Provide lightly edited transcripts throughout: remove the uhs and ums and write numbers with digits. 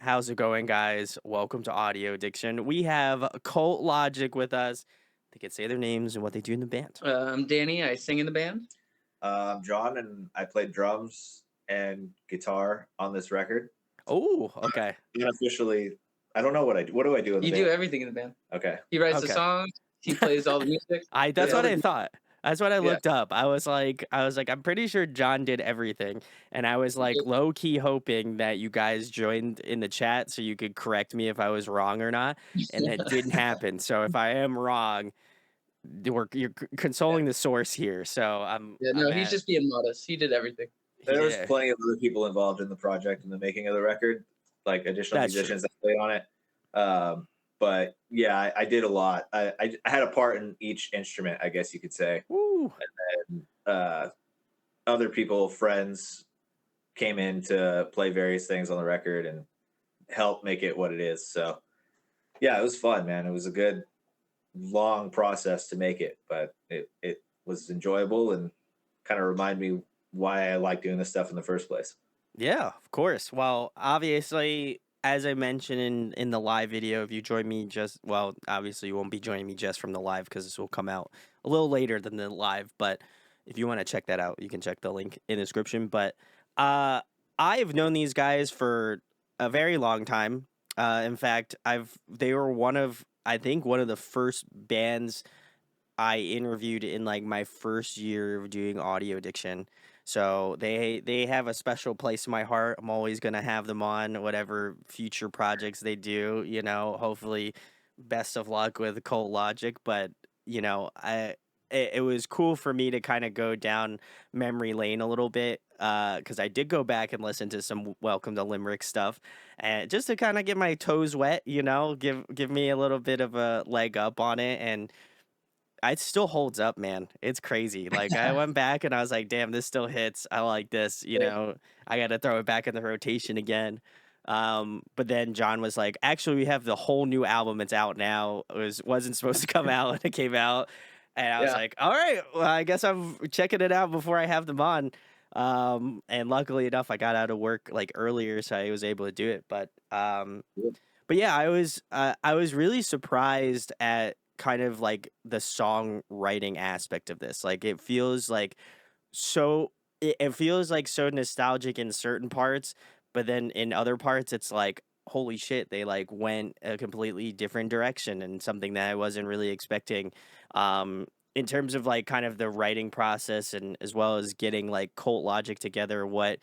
How's it going, guys? Welcome to Audio Addiction. We have Cult Logic with us. They can say their names and what they do in the band. I'm Danny. I sing in the band. I'm John, and I played drums and guitar on this record. Oh, okay. Unofficially, I don't know what I do. What do I do in the You do band? everything in the band. Okay. He writes the Okay. songs. He plays all the music. That's Does what Yeah. I everything. thought. That's what I Yeah. looked up. I was like, I'm pretty sure John did everything. And I was like Yep. low key hoping that you guys joined in the chat so you could correct me if I was wrong or not. And that didn't happen. So if I am wrong, you're consoling the source here. So Yeah. I'm No, he's at just being modest. He did everything. There's yeah. plenty of other people involved in the project and the making of the record, like additional That's true. musicians that played on it. But yeah, I did a lot. I had a part in each instrument, I guess you could say. Woo. And other people, friends, came in to play various things on the record and help make it what it is. So yeah, it was fun, man. It was a good long process to make it, but it was enjoyable and kind of remind me why I like doing this stuff in the first place. Yeah, of course. Well, obviously, as I mentioned in the live video, if you join me obviously you won't be joining me just from the live because this will come out a little later than the live. But if you want to check that out, you can check the link in the description. But uh, I've known these guys for a very long time. In fact, they were I think one of the first bands I interviewed in like my first year of doing audio addiction. So they have a special place in my heart. I'm always gonna have them on whatever future projects they do. Hopefully, best of luck with Cult Logic. But it was cool for me to kind of go down memory lane a little bit because I did go back and listen to some Welcome to Limerick stuff, and just to kind of get my toes wet. Give me a little bit of a leg up on it and it still holds up, man. It's crazy. Like I went back and I was like, "Damn, this still hits. I like this." Yeah. I got to throw it back in the rotation again. But then John was like, "Actually, we have the whole new album. It's out now. Wasn't supposed to come out, and it came out." And I was Yeah. like, "All right, well, I guess I'm checking it out before I have them on." And luckily enough, I got out of work like earlier, so I was able to do it. But yeah, I was really surprised at kind of like the songwriting aspect of this. Like it feels like so nostalgic in certain parts, but then in other parts it's like holy shit, they like went a completely different direction and something that I wasn't really expecting. In terms of like kind of the writing process and as well as getting like Cult Logic together, what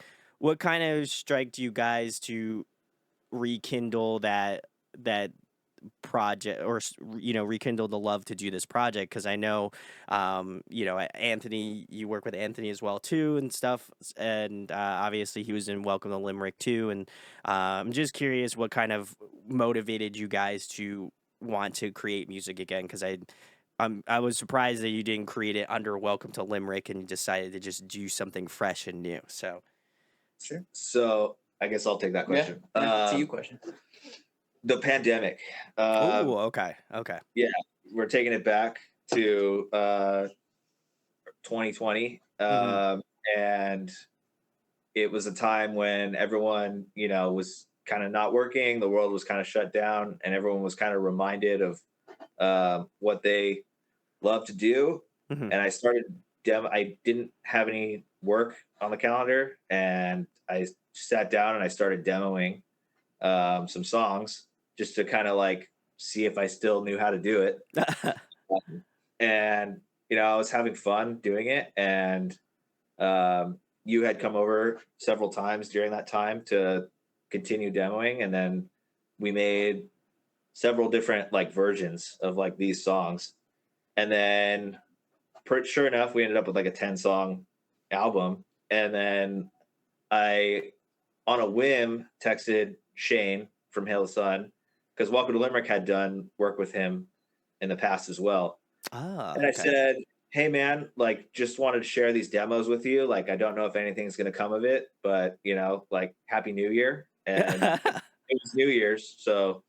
kind of striked you guys to rekindle that project or rekindle the love to do this project because I know Anthony, you work with Anthony as well too and stuff, and obviously he was in Welcome to Limerick too, and I'm just curious what kind of motivated you guys to want to create music again because I was surprised that you didn't create it under Welcome to Limerick and you decided to just do something fresh and new. So Sure. So I guess I'll take that Yeah. question. It's a you question. The pandemic. oh, okay. Yeah, we're taking it back to 2020, Hmm. and it was a time when everyone, was kind of not working. The world was kind of shut down, and everyone was kind of reminded of what they love to do. Hmm. And I started I didn't have any work on the calendar, and I sat down and I started demoing some songs just to kind of like see if I still knew how to do it. And I was having fun doing it, and you had come over several times during that time to continue demoing, and then we made several different like versions of like these songs, and then sure enough we ended up with like a 10-song album. And then I, on a whim, texted Shane from Hail the Sun because Welcome to Limerick had done work with him in the past as well. Ah, And I okay. said, "Hey man, like just wanted to share these demos with you. Like I don't know if anything's going to come of it, but like Happy New Year." And it was New Year's, so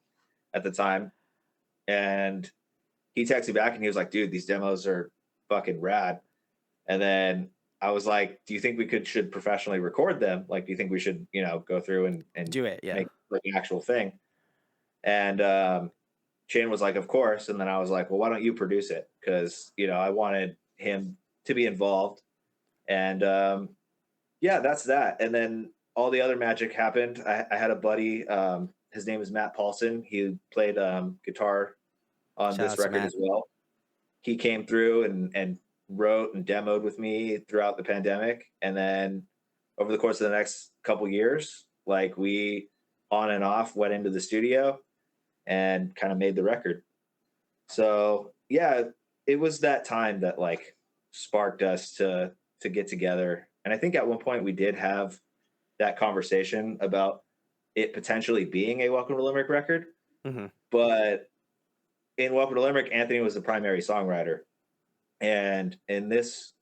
at the time, and he texted me back and he was like, "Dude, these demos are fucking rad." And then I was like, do you think we should professionally record them? Like, do you think we should, go through and Do it, yeah. make like an actual thing? And Shane was like, of course. And then I was like, well, why don't you produce it? Because, I wanted him to be involved. And yeah, that's that. And then all the other magic happened. I had a buddy, his name is Matt Paulson. He played guitar on Shout this out to record Matt. as well. He came through and wrote and demoed with me throughout the pandemic. And then over the course of the next couple years, like we on and off went into the studio and kind of made the record. So yeah, it was that time that like sparked us to get together. And I think at one point we did have that conversation about it potentially being a Welcome to Limerick record. Hmm. But in Welcome to Limerick, Anthony was the primary songwriter. And in this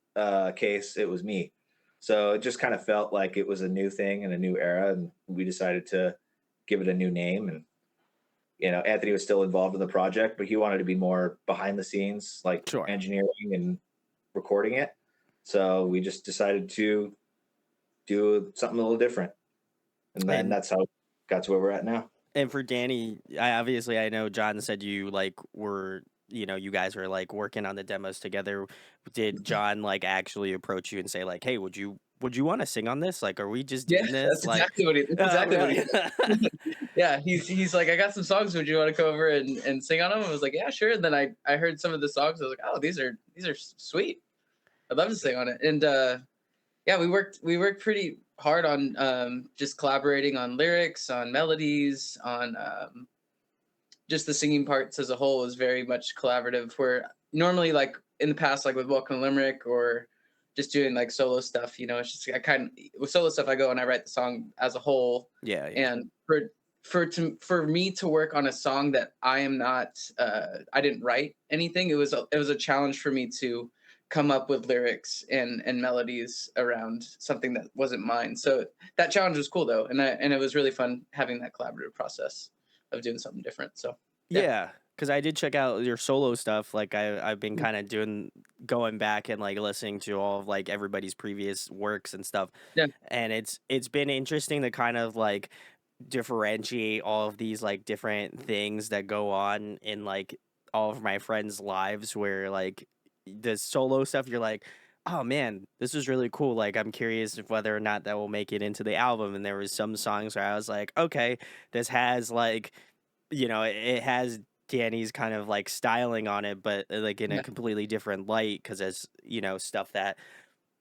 case, it was me. So it just kind of felt like it was a new thing and a new era. And we decided to give it a new name. And Anthony was still involved in the project, but he wanted to be more behind the scenes, like Sure. engineering and recording it. So we just decided to do something a little different. And then And that's how it got to where we're at now. and for Danny, I know John said you like were you guys were like working on the demos together. Did John like actually approach you and say like, hey, would you want to sing on this? Like, are we just Yeah, doing this? that's Like, exactly what he. That's exactly what he really? did. Yeah, he's like, I got some songs. Would you want to come over and sing on them? I was like, yeah, sure. And then I heard some of the songs. I was like, oh, these are sweet. I'd love to sing on it. And yeah, we worked pretty hard on just collaborating on lyrics, on melodies, on just the singing parts as a whole is very much collaborative. Where normally, like in the past, like with Welcome to Limerick or just doing like solo stuff, it's just with solo stuff I go and I write the song as a whole. Yeah, yeah. And for me to work on a song that I am not I didn't write anything, it was a challenge for me to come up with lyrics and melodies around something that wasn't mine. So that challenge was cool though, and it was really fun having that collaborative process of doing something different. So yeah. Yeah, because I did check out your solo stuff. Like I've been kind of going back and like listening to all of like everybody's previous works and stuff. Yeah. And it's been interesting to kind of like differentiate all of these like different things that go on in like all of my friends' lives where like the solo stuff you're like, oh man, this is really cool. Like I'm curious if whether or not that will make it into the album. And there was some songs where I was like, okay, this has like it has Danny's kind of like styling on it, but like in a Yeah. completely different light because it's stuff that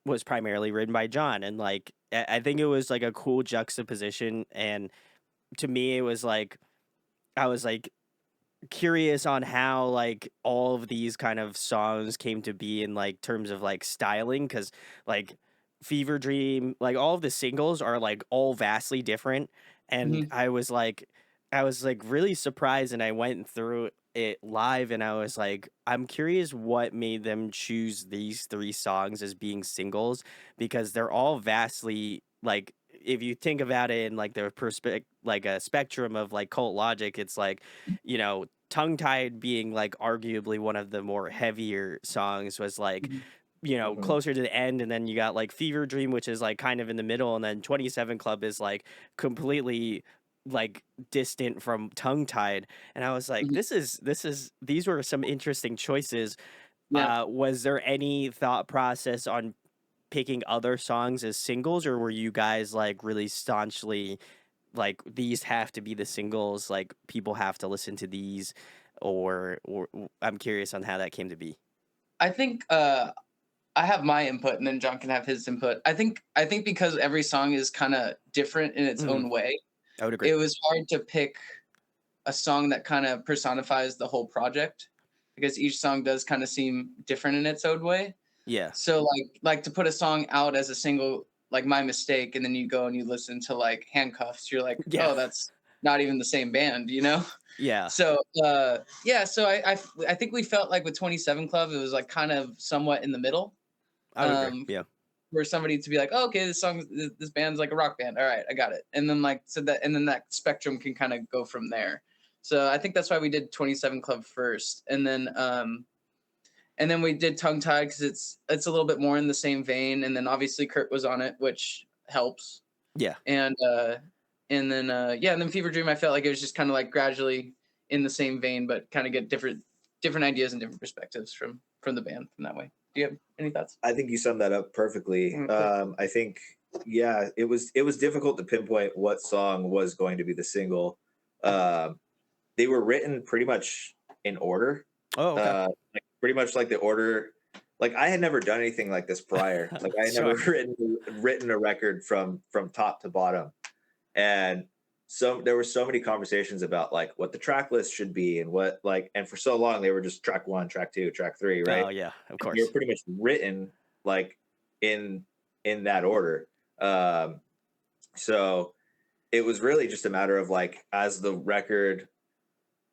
was primarily written by John, and like I think it was like a cool juxtaposition, and to me it was like I was like curious on how like all of these kind of songs came to be in like terms of like styling because like Fever Dream, like all of the singles are like all vastly different, and Mhm. I was like really surprised, and I went through it live and I was like, I'm curious what made them choose these three songs as being singles because they're all vastly like if you think about it in like the perspective like a spectrum of like Cult Logic, it's like, Tongue Tied being like arguably one of the more heavier songs was like Mhm. Mhm. closer to the end, and then you got like Fever Dream, which is like kind of in the middle, and then 27 Club is like completely like distant from Tongue Tied. And I was like, Mhm. these were some interesting choices. Yeah. Was there any thought process on picking other songs as singles, or were you guys like really staunchly like these have to be the singles, like people have to listen to these, or I'm curious on how that came to be. I think I have my input and then John can have his input. I think because every song is kind of different in its Mhm. own way, I would agree. it was hard to pick a song that kind of personifies the whole project because each song does kind of seem different in its own way. Yeah. So like to put a song out as a single, like My Mistake, and then you go and you listen to like Handcuffs, you're like, Yeah. oh, that's not even the same band, you know? Yeah. So yeah, so I think we felt like with 27 Club, it was like kind of somewhat in the middle. I would agree. Um, Yeah. for somebody to be like, oh, okay, this band's like a rock band. All right, I got it. And then like so that and then that spectrum can kind of go from there. So I think that's why we did 27 Club first, And then we did Tongue Tied because it's a little bit more in the same vein. And then obviously Kurt was on it, which helps. Yeah. And then Fever Dream, I felt like it was just kind of like gradually in the same vein, but kind of get different ideas and different perspectives from the band from that way. Do you have any thoughts? I think you summed that up perfectly. Okay. I think, yeah, it was difficult to pinpoint what song was going to be the single. They were written pretty much in order. Oh, okay. Like pretty much like the order. Like I had never done anything like this prior. Like I had never Sure. written a record from top to bottom, and so there were so many conversations about like what the track list should be and what like, and for so long they were just track 1, track 2, track 3, right? Oh, yeah, of They were course. pretty much written like in that order. Um, so it was really just a matter of like as the record,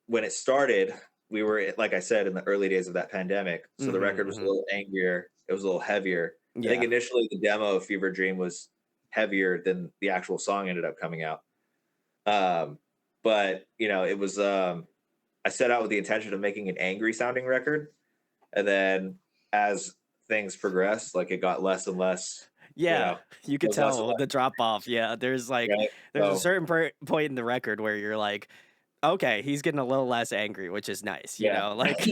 when it started, we were, like I said, in the early days of that pandemic. So the Mhm, record was a mhm. little angrier. It was a little heavier. I think Yeah. initially the demo of Fever Dream was heavier than the actual song ended up coming out. But it was, I set out with the intention of making an angry sounding record. And then as things progressed, like it got less and less, Yeah, it you could was less and tell the drop off. Yeah, less, right? there's a So certain point in the record where you're like, "Okay, he's getting a little less angry," which is nice, you yeah, know? Like,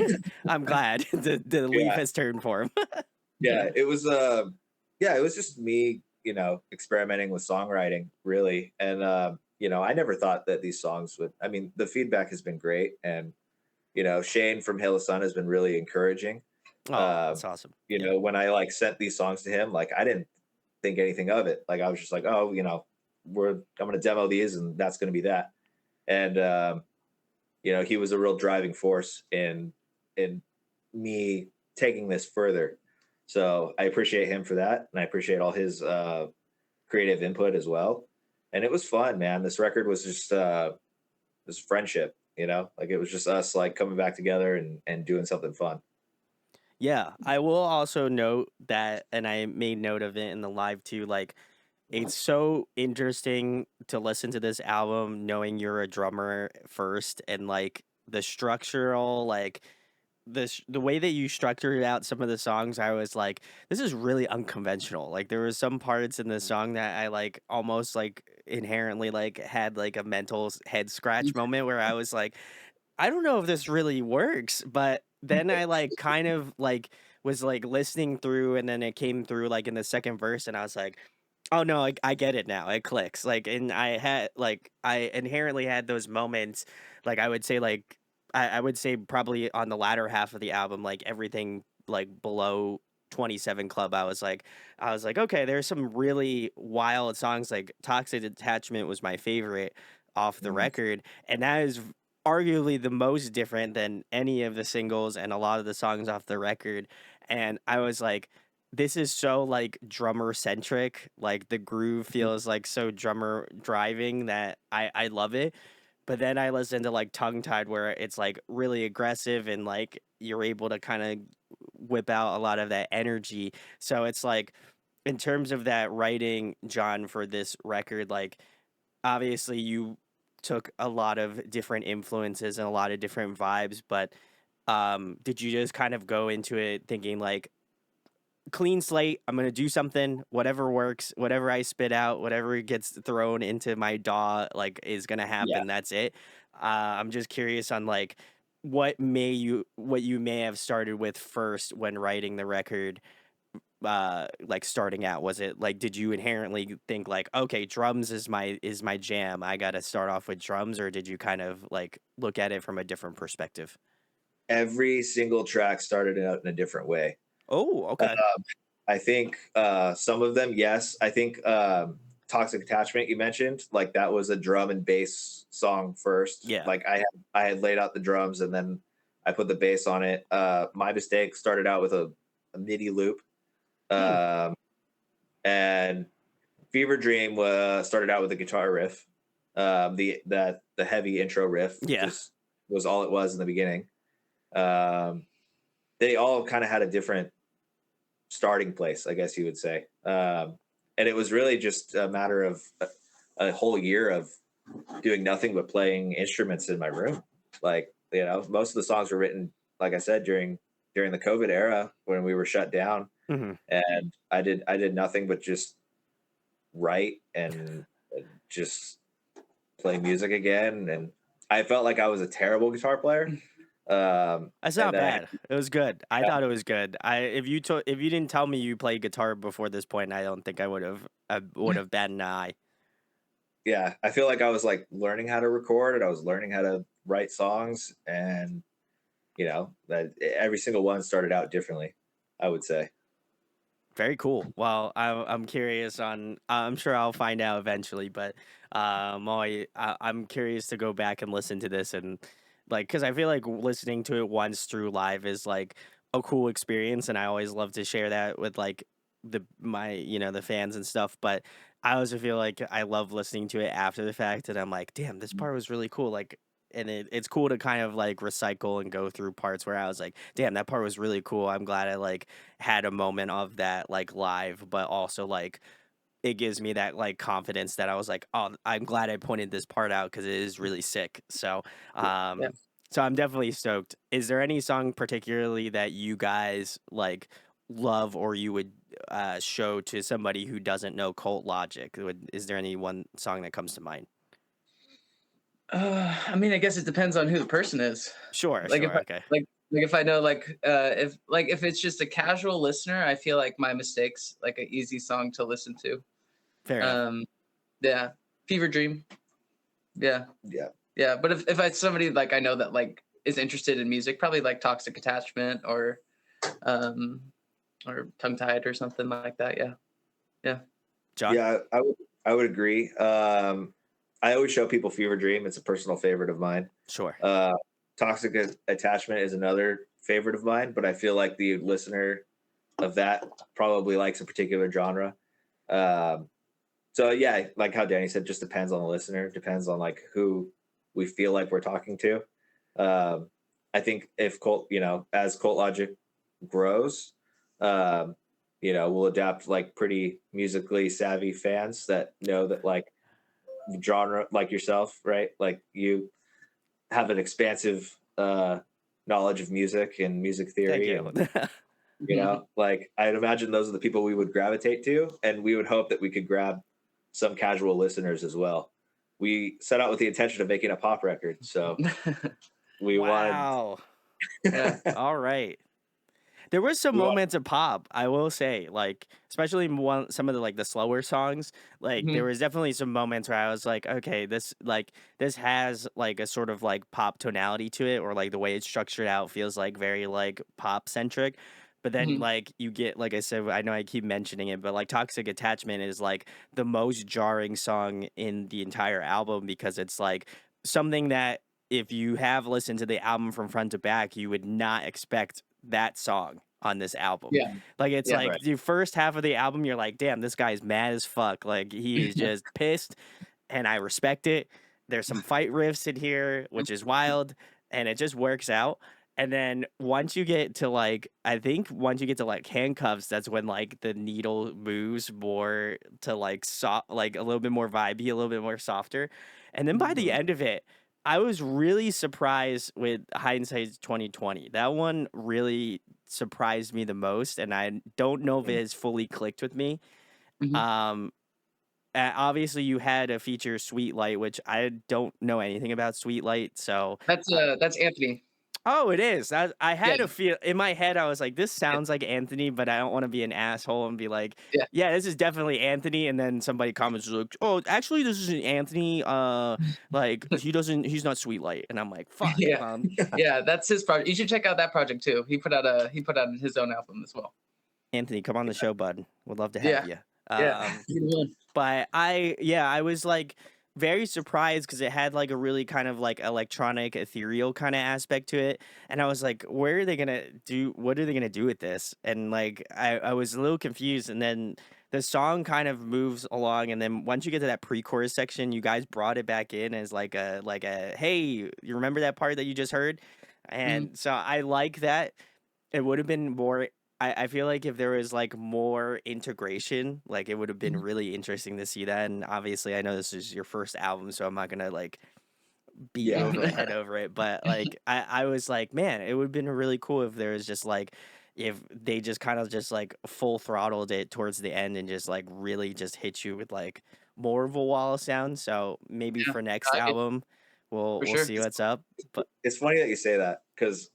I'm glad the leaf yeah, has turned for him. yeah. It was, yeah, it was just me, experimenting with songwriting, really. And I never thought that these songs would. I mean, the feedback has been great, and Shane from Hail the Sun has been really encouraging. Oh, Uh, that's awesome. Yeah. when I like sent these songs to him, like I didn't think anything of it. Like I was just like, oh, I'm gonna demo these, and that's gonna be that. And he was a real driving force in me taking this further. So I appreciate him for that, and I appreciate all his creative input as well. And it was fun, man. This record was just this friendship, like it was just us like coming back together and doing something fun. Yeah, I will also note that, and I made note of it in the live too, like, it's so interesting to listen to this album knowing you're a drummer first and, like, the structural, like, the way that you structured out some of the songs, I was like, "This is really unconventional." Like, there was some parts in the song that I, like, almost, like, inherently, like, had, like, a mental head scratch moment where I was like, I don't know if this really works, but then I like kind of like was like listening through and then it came through like in the second verse and I was like, oh no, I get it now. It clicks. Like and I inherently had those moments, like I would say I would say probably on the latter half of the album, like everything like below 27 Club, I was like, okay, there's some really wild songs like Toxic Attachment was my favorite off the Mm. record. And that is arguably the most different than any of the singles and a lot of the songs off the record. And I was like, this is so like drummer centric. Like the groove feels like so drummer driving that I love it. But then I listened to like Tongue Tied where it's like really aggressive and like you're able to kind of whip out a lot of that energy. So it's like in terms of that writing, John, for this record, like obviously you took a lot of different influences and a lot of different vibes, but did you just kind of go into it thinking like clean slate, I'm gonna do something, whatever works, whatever I spit out, whatever gets thrown into my DAW, like is gonna Yeah. happen. That's it. I'm just curious on like what you may have started with first when writing the record, like starting out. Was it like did you inherently think like okay, drums is my jam, I gotta start off with drums, or did you kind of like look at it from a different perspective? Every single track started out in a different way. Oh, Uh, okay. I think some of them, yes. I think "Toxic Attachment" you mentioned, like that was a drum and bass song first. Yeah. Like I had laid out the drums and then I put the bass on it. "My Mistake" started out with a MIDI loop, Hmm. um, and "Fever Dream" started out with a guitar riff. The heavy intro riff Yeah. just was all it was in the beginning. Um, they all kind of had a different starting place, I guess you would say. And it was really just a matter of a whole year of doing nothing but playing instruments in my room. Like, most of the songs were written, like I said, during during the COVID era when we were shut down, Mhm. and I did nothing but just write and just play music again. And I felt like I was a terrible guitar player. That's And not then I bad. It was good. I thought it was good. If you didn't tell me you played guitar before this point, I don't think I would have batted an eye. yeah, I feel like I was like learning how to record and I was learning how to write songs, and that every single one started out differently, I would say. Very cool. Well, I'm curious on. I'm sure I'll find out eventually, but I'm curious to go back and listen to this and like because I feel like listening to it once through live is like a cool experience, and I always love to share that with like the fans and stuff. But I also feel like I love listening to it after the fact, and I'm like, damn, this part was really cool. Like. And it's cool to kind of like recycle and go through parts where I was like, damn, that part was really cool. I'm glad I like had a moment of that like live, but also like it gives me that like confidence that I was like, oh, I'm glad I pointed this part out because it is really sick. Yeah. So I'm definitely stoked. Is there any song particularly that you guys like love or you would show to somebody who doesn't know Cult Logic? Is there any one song that comes to mind? I mean, I guess it depends on who the person is. Sure, Like if sure, I, okay, like if I know if it's just a casual listener, I feel like My Mistakes like an easy song to listen to. fair enough. Yeah, Fever Dream. Yeah, Yeah. yeah. But if I somebody like I know that like is interested in music, probably like Toxic Attachment um or Tongue Tied or something like that. Yeah, yeah. John, Yeah, I would agree. I always show people Fever Dream. It's a personal favorite of mine. sure, Uh, Toxic Attachment is another favorite of mine, but I feel like the listener of that probably likes a particular genre. Um, so yeah, like how Danny said, just depends on the listener. Depends on like who we feel like we're talking to. Um, I think if as Cult Logic grows, um, we'll adapt like pretty musically savvy fans that know that like genre, like yourself, right? Like you have an expansive knowledge of music and music thank theory, you. and like I'd imagine those are the people we would gravitate to, and we would hope that we could grab some casual listeners as well. We set out with the intention of making a pop record, so we wanted. Wow. Yeah. All right. There was some we want moments of pop, I will say, like especially in some of the like the slower songs. Like there Mhm. was definitely some moments where I was like, okay, this has like a sort of like pop tonality to it, or like the way it's structured out feels like very like pop centric. But then Mhm. like you get like I said, I know I keep mentioning it, but like Toxic Attachment is like the most jarring song in the entire album because it's like something that if you have listened to the album from front to back, you would not expect that song on this album. Yeah. Like it's Yeah. like right. the first half of the album, you're like, damn, this guy's mad as fuck. Like he is just pissed, and I respect it. There's some fight riffs in here, which is wild, and it just works out. And then once you get to like, I think once you get to like handcuffs, that's when like the needle moves more to like soft, like a little bit more vibey, a little bit more softer. And then by the Mhm. end of it, I was really surprised with hindsight's 2020. That one really surprised me the most, and I don't know if it has fully clicked with me. Mhm. Um, Obviously, you had a feature Sweet Light, which I don't know anything about Sweet Light, so That's Anthony. oh, it is. I had a Yeah. feel in my head. I was like, "This Yeah. sounds like Anthony," but I don't want to be an asshole and be like, Yeah. "Yeah, this is definitely Anthony." And then somebody comments like, "Oh, actually, this isn't Anthony. Like he's not Sweet Light." And I'm like, "Fuck." Yeah. Yeah. That's his project. You should check out that project too. He put out his own album as well. Anthony, come on the show, bud. Would love to have Yeah. you. Yeah. Um, You're the one. But I was like very surprised because it had like a really kind of like electronic, ethereal kind of aspect to it. And I was like, where are they gonna do? What are they gonna do with this? And like, I was a little confused. And then the song kind of moves along. And then once you get to that pre chorus section, you guys brought it back in as like a, hey, you remember that part that you just heard? Mhm. And so I like that. It would have been more I feel like if there was like more integration, like it would have been Mhm. really interesting to see that. And obviously, I know this is your first album, so I'm not gonna like beat you Yeah. over the head over it. But like I was like, man, it would have been really cool if there was just like if they just kind of just like full throttled it towards the end and just like really just hit you with like more of a wall of sound. So maybe Yeah, for next I get album, for we'll sure. see what's up. But It's funny that you say that because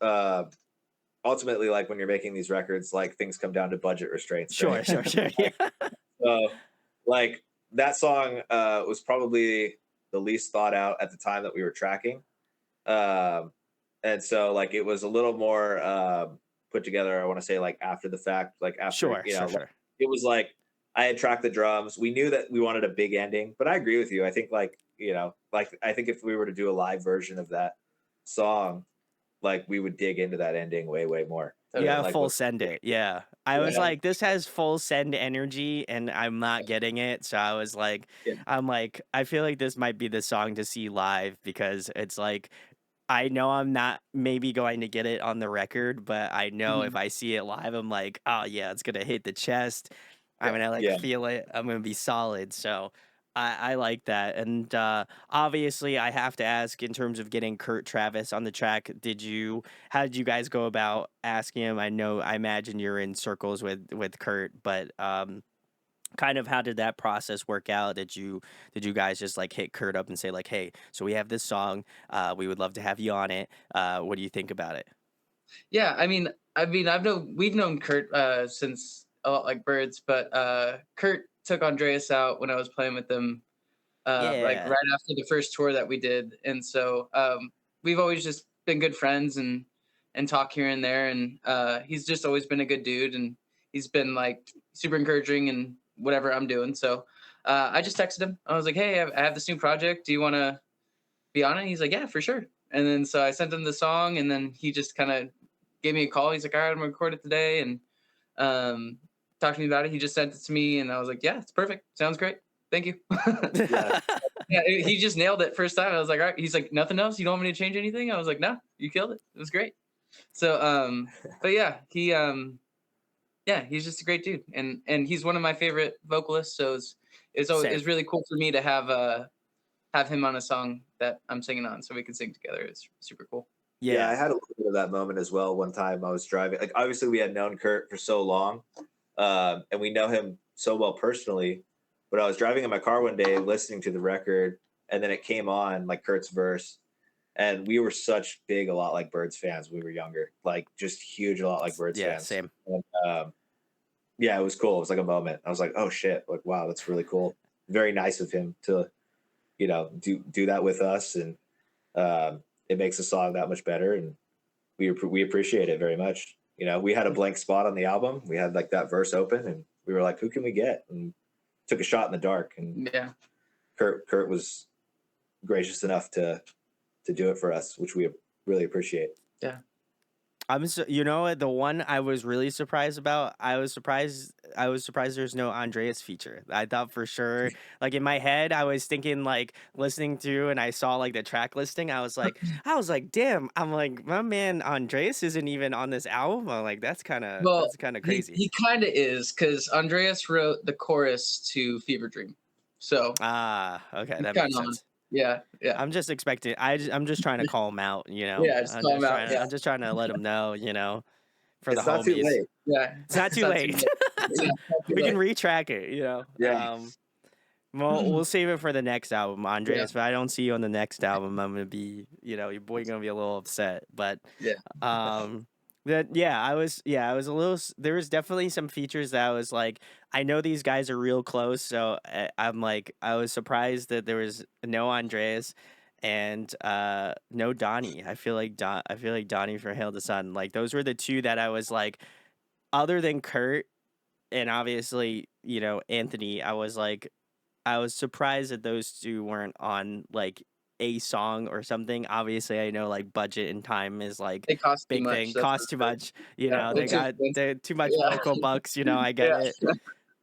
ultimately, like when you're making these records, like things come down to budget restraints, right? sure, yeah. So, like that song was probably the least thought out at the time that we were tracking, um, and so like it was a little more put together. I want to say like after the fact, like after Sure. it was like I had tracked the drums. We knew that we wanted a big ending, but I agree with you. I think like like I think if we were to do a live version of that song, like we would dig into that ending way more. You And gotta like full what send it, yeah. I was yeah, like, "This has full send energy," and I'm not getting it, so I was like Yeah. I'm like, "I feel like this might be the song to see live," because it's like, I know I'm not maybe going to get it on the record, but I know if Mhm. I see it live, I'm like, "Oh, yeah, it's gonna hit the chest. I'm gonna, like, yeah, feel it. I'm gonna be solid," so I like that, and, obviously, I have to ask in terms of getting Kurt Travis on the track, how did you guys go about asking him? I imagine you're in circles with Kurt, but, kind of how did that process work out? Did you guys just, like, hit Kurt up and say, like, "Hey, so we have this song, we would love to have you on it. What do you think about it?" Yeah, we've known Kurt since a lot like birds, but Kurt took Andreas out when I was playing with them, like Yeah. right after the first tour that we did, and so we've always just been good friends and talk here and there, and he's just always been a good dude, and he's been like super encouraging and whatever I'm doing. So I just texted him. I was like, "Hey, I have this new project. Do you want to be on it?" He's like, "Yeah, for sure." And then so I sent him the song, and then he just kind of gave me a call. He's like, "All right, I'm gonna record it today," and um, talked to me about it. He just sent it to me, and I was like, "Yeah, it's perfect. Sounds great. Thank you." yeah. Yeah, he just nailed it first time. I was like, "All right." He's like, "Nothing else? You don't want me to change anything?" I was like, "No, you killed it. It was great." So, but yeah, yeah, he's just a great dude, and he's one of my favorite vocalists. So it's Same. really cool for me to have him on a song that I'm singing on, so we can sing together. It's super cool. Yeah, I Yeah. had a little bit of that moment as well. One time I was driving, like obviously we had known Kurt for so long, and we know him so well personally. But I was driving in my car one day, listening to the record, and then it came on like Kurt's verse, and we were such big, a lot like Birds fans when we were younger, like just huge, a lot like Birds Yeah, fans. same. And, yeah, it was cool. It was like a moment. I was like, oh shit, like wow, that's really cool. Very nice of him to do that with us, and it makes the song that much better, and we appreciate it very much. We had a blank spot on the album. We had like that verse open, and we were like, who can we get? And took a shot in the dark, and Yeah, Kurt was gracious enough to do it for us, which we really appreciate. yeah. You know what? The one I was really surprised about, I was surprised there's no Andreas feature. I thought for sure, like in my head, I was thinking like listening through and I saw like the track listing. I was like, damn, I'm like, my man Andreas isn't even on this album. I'm like, Well, that's kind of he crazy. he kind of is because Andreas wrote the chorus to Fever Dream, so Ah, okay, he's that kind makes of on. sense. Yeah, yeah, I'm just trying to call him out, yeah. Just call him out. Yeah, I'm just trying to let him know, for the It's not too homies. late. yeah. It's not It's too not too late. late. Yeah, it's not too We can late. retrack it, Yeah, Well, we'll save it for the next album, Yeah, Andreas. If I don't see you on the next album, I'm gonna be, your boy gonna be a little upset. But, yeah. um, I was a little. There was definitely some features that I was like, I know these guys are real close, so I'm like, I was surprised that there was no Andreas and no Donnie. I feel like Donnie from Hail the Sun. Like those were the two that I was like, other than Kurt and obviously, Anthony. I was surprised that those 2 weren't on, like, a song or something. Obviously, I know, like, budget and time is, like, It costs too big much. thing, That's costs for too sure. much, Yeah, they're they too got expensive. they too much Yeah, vocal bucks, I get yeah. it.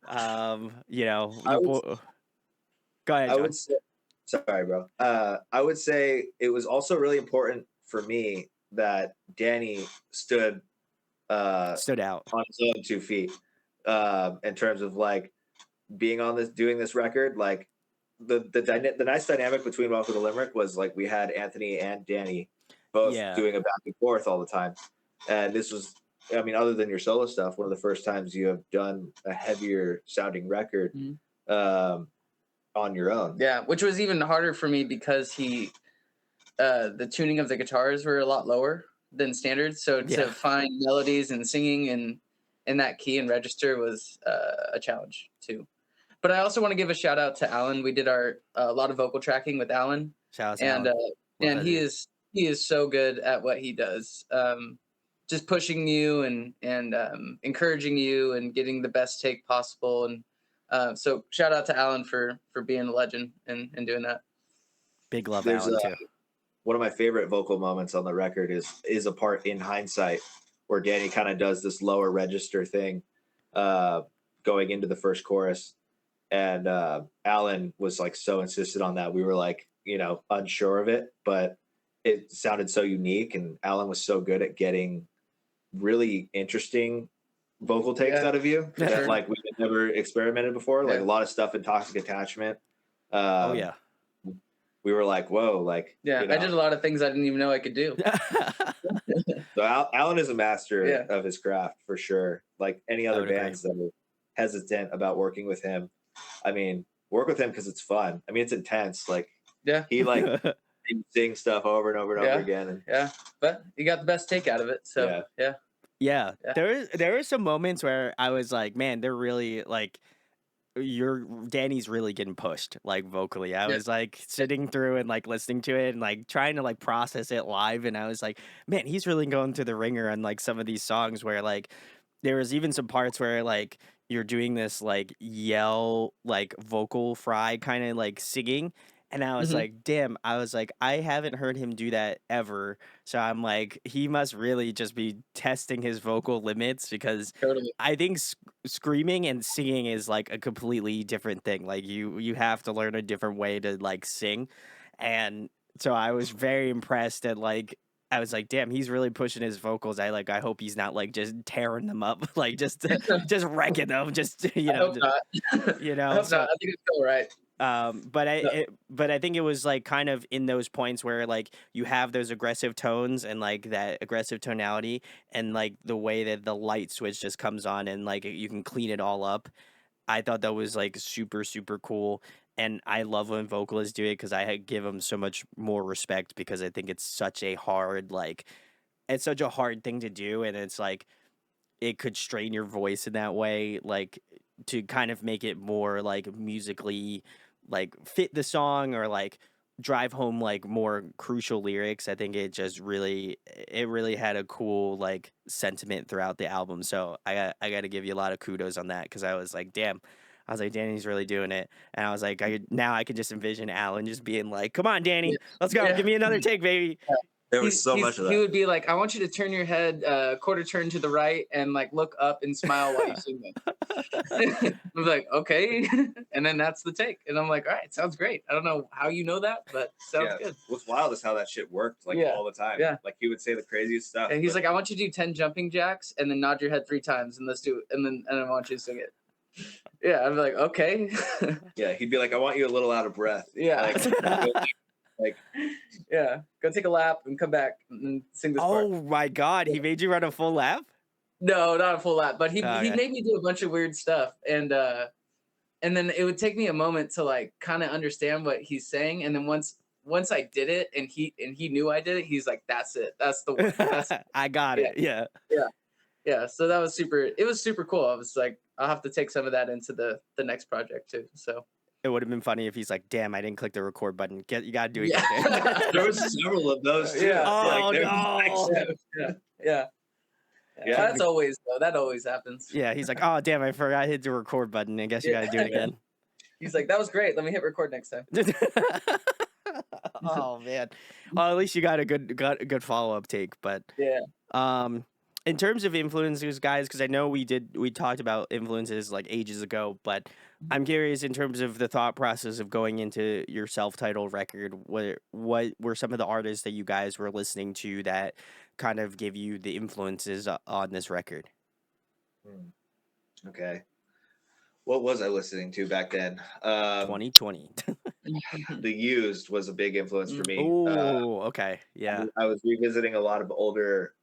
I Your would boy Go ahead, I John. would say, sorry, bro. I would say it was also really important for me that Danny stood Stood out. on his own 2 feet in terms of like being on this, doing this record. Like the nice dynamic between Welcome to Limerick was like we had Anthony and Danny both Yeah. doing a back and forth all the time, and this was, I mean, other than your solo stuff, one of the first times you have done a heavier sounding record on your own. Yeah, which was even harder for me because the tuning of the guitars were a lot lower than standard. So to find melodies and singing in that key and register was a challenge too. But I also want to give a shout out to Alan. We did a lot of vocal tracking with Alan, Shout out to and Alan. and he is so good at what he does. Just pushing you and encouraging you and getting the best take possible. And so shout out to Alan for being a legend and doing that. Big love, There's Alan, too. One of my favorite vocal moments on the record is a part in hindsight where Danny kind of does this lower register thing going into the first chorus, and Alan was like so insistent on that. We were like, unsure of it, but it sounded so unique, and Alan was so good at getting really interesting vocal takes out of you that like we had never experimented before. Like a lot of stuff in Toxic Attachment. Oh yeah. We were like, whoa, like I did a lot of things I didn't even know I could do. So Alan is a master of his craft for sure. Like any other bands that are hesitant about working with him, I mean, work with him because it's fun. I mean, it's intense. Like he like sing stuff over and over and over again. And, but you got the best take out of it. So yeah. There were some moments where I was like, man, they're really like. Danny's really getting pushed like vocally. I was like sitting through and like listening to it and like trying to like process it live, and I was like, man, he's really going through the ringer on like some of these songs where like there was even some parts where like you're doing this like yell like vocal fry kind of like singing, and I was like, damn, I was like, I haven't heard him do that ever. So I'm like, he must really just be testing his vocal limits because I think screaming and singing is like a completely different thing. Like you have to learn a different way to like sing. And so I was very impressed at like I was like, damn, he's really pushing his vocals. I hope he's not like just tearing them up, like just wrecking them, just I hope not. I hope not. I think it's still right. But I think it was like kind of in those points where like you have those aggressive tones and like that aggressive tonality and like the way that the light switch just comes on and like you can clean it all up. I thought that was like super, super cool. And I love when vocalists do it because I give them so much more respect because I think it's such a hard, like, it's such a hard thing to do. And it's like, it could strain your voice in that way, like to kind of make it more like musically, like fit the song or like drive home like more crucial lyrics. I think it really had a cool like sentiment throughout the album. So I got to give you a lot of kudos on that because I was like, damn. I was like, Danny's really doing it, and I was like, now I could just envision Alan just being like, "Come on, Danny, let's go, give me another take, baby." There was so much of that. He would be like, I want you to turn your head quarter turn to the right and like look up and smile while you sing it. I was like, okay. And then that's the take. And I'm like, all right, sounds great. I don't know how you know that, but sounds good. What's wild is how that shit worked like all the time. Yeah. Like he would say the craziest stuff. And he's like, I want you to do 10 jumping jacks and then nod your head 3 times and let's do it. And I want you to sing it. Yeah. I'd be like, okay. Yeah. He'd be like, I want you a little out of breath. Yeah. Like, yeah, go take a lap and come back and sing this part. Oh my God, he made you run a full lap? No, not a full lap, but he made me do a bunch of weird stuff, and then it would take me a moment to like kind of understand what he's saying, and then once I did it, and he knew I did it, he's like, "That's it, that's the one." I got it. Yeah. So that was it was super cool. I was like, I'll have to take some of that into the next project too. So. It would have been funny if he's like, "Damn, I didn't click the record button. You gotta do it." Yeah. There was several of those too. Yeah. Oh like, no. Yeah. That's always though. That always happens. Yeah, he's like, "Oh damn, I forgot to hit the record button. I guess you gotta do it again." He's like, "That was great. Let me hit record next time." Oh man. Well, at least you got a good follow up take. But in terms of influences, guys, because I know we talked about influences like ages ago, but I'm curious in terms of the thought process of going into your self-titled record. What were some of the artists that you guys were listening to that kind of give you the influences on this record? Okay. What was I listening to back then? 2020. The Used was a big influence for me. Oh, okay. Yeah. I was revisiting a lot of older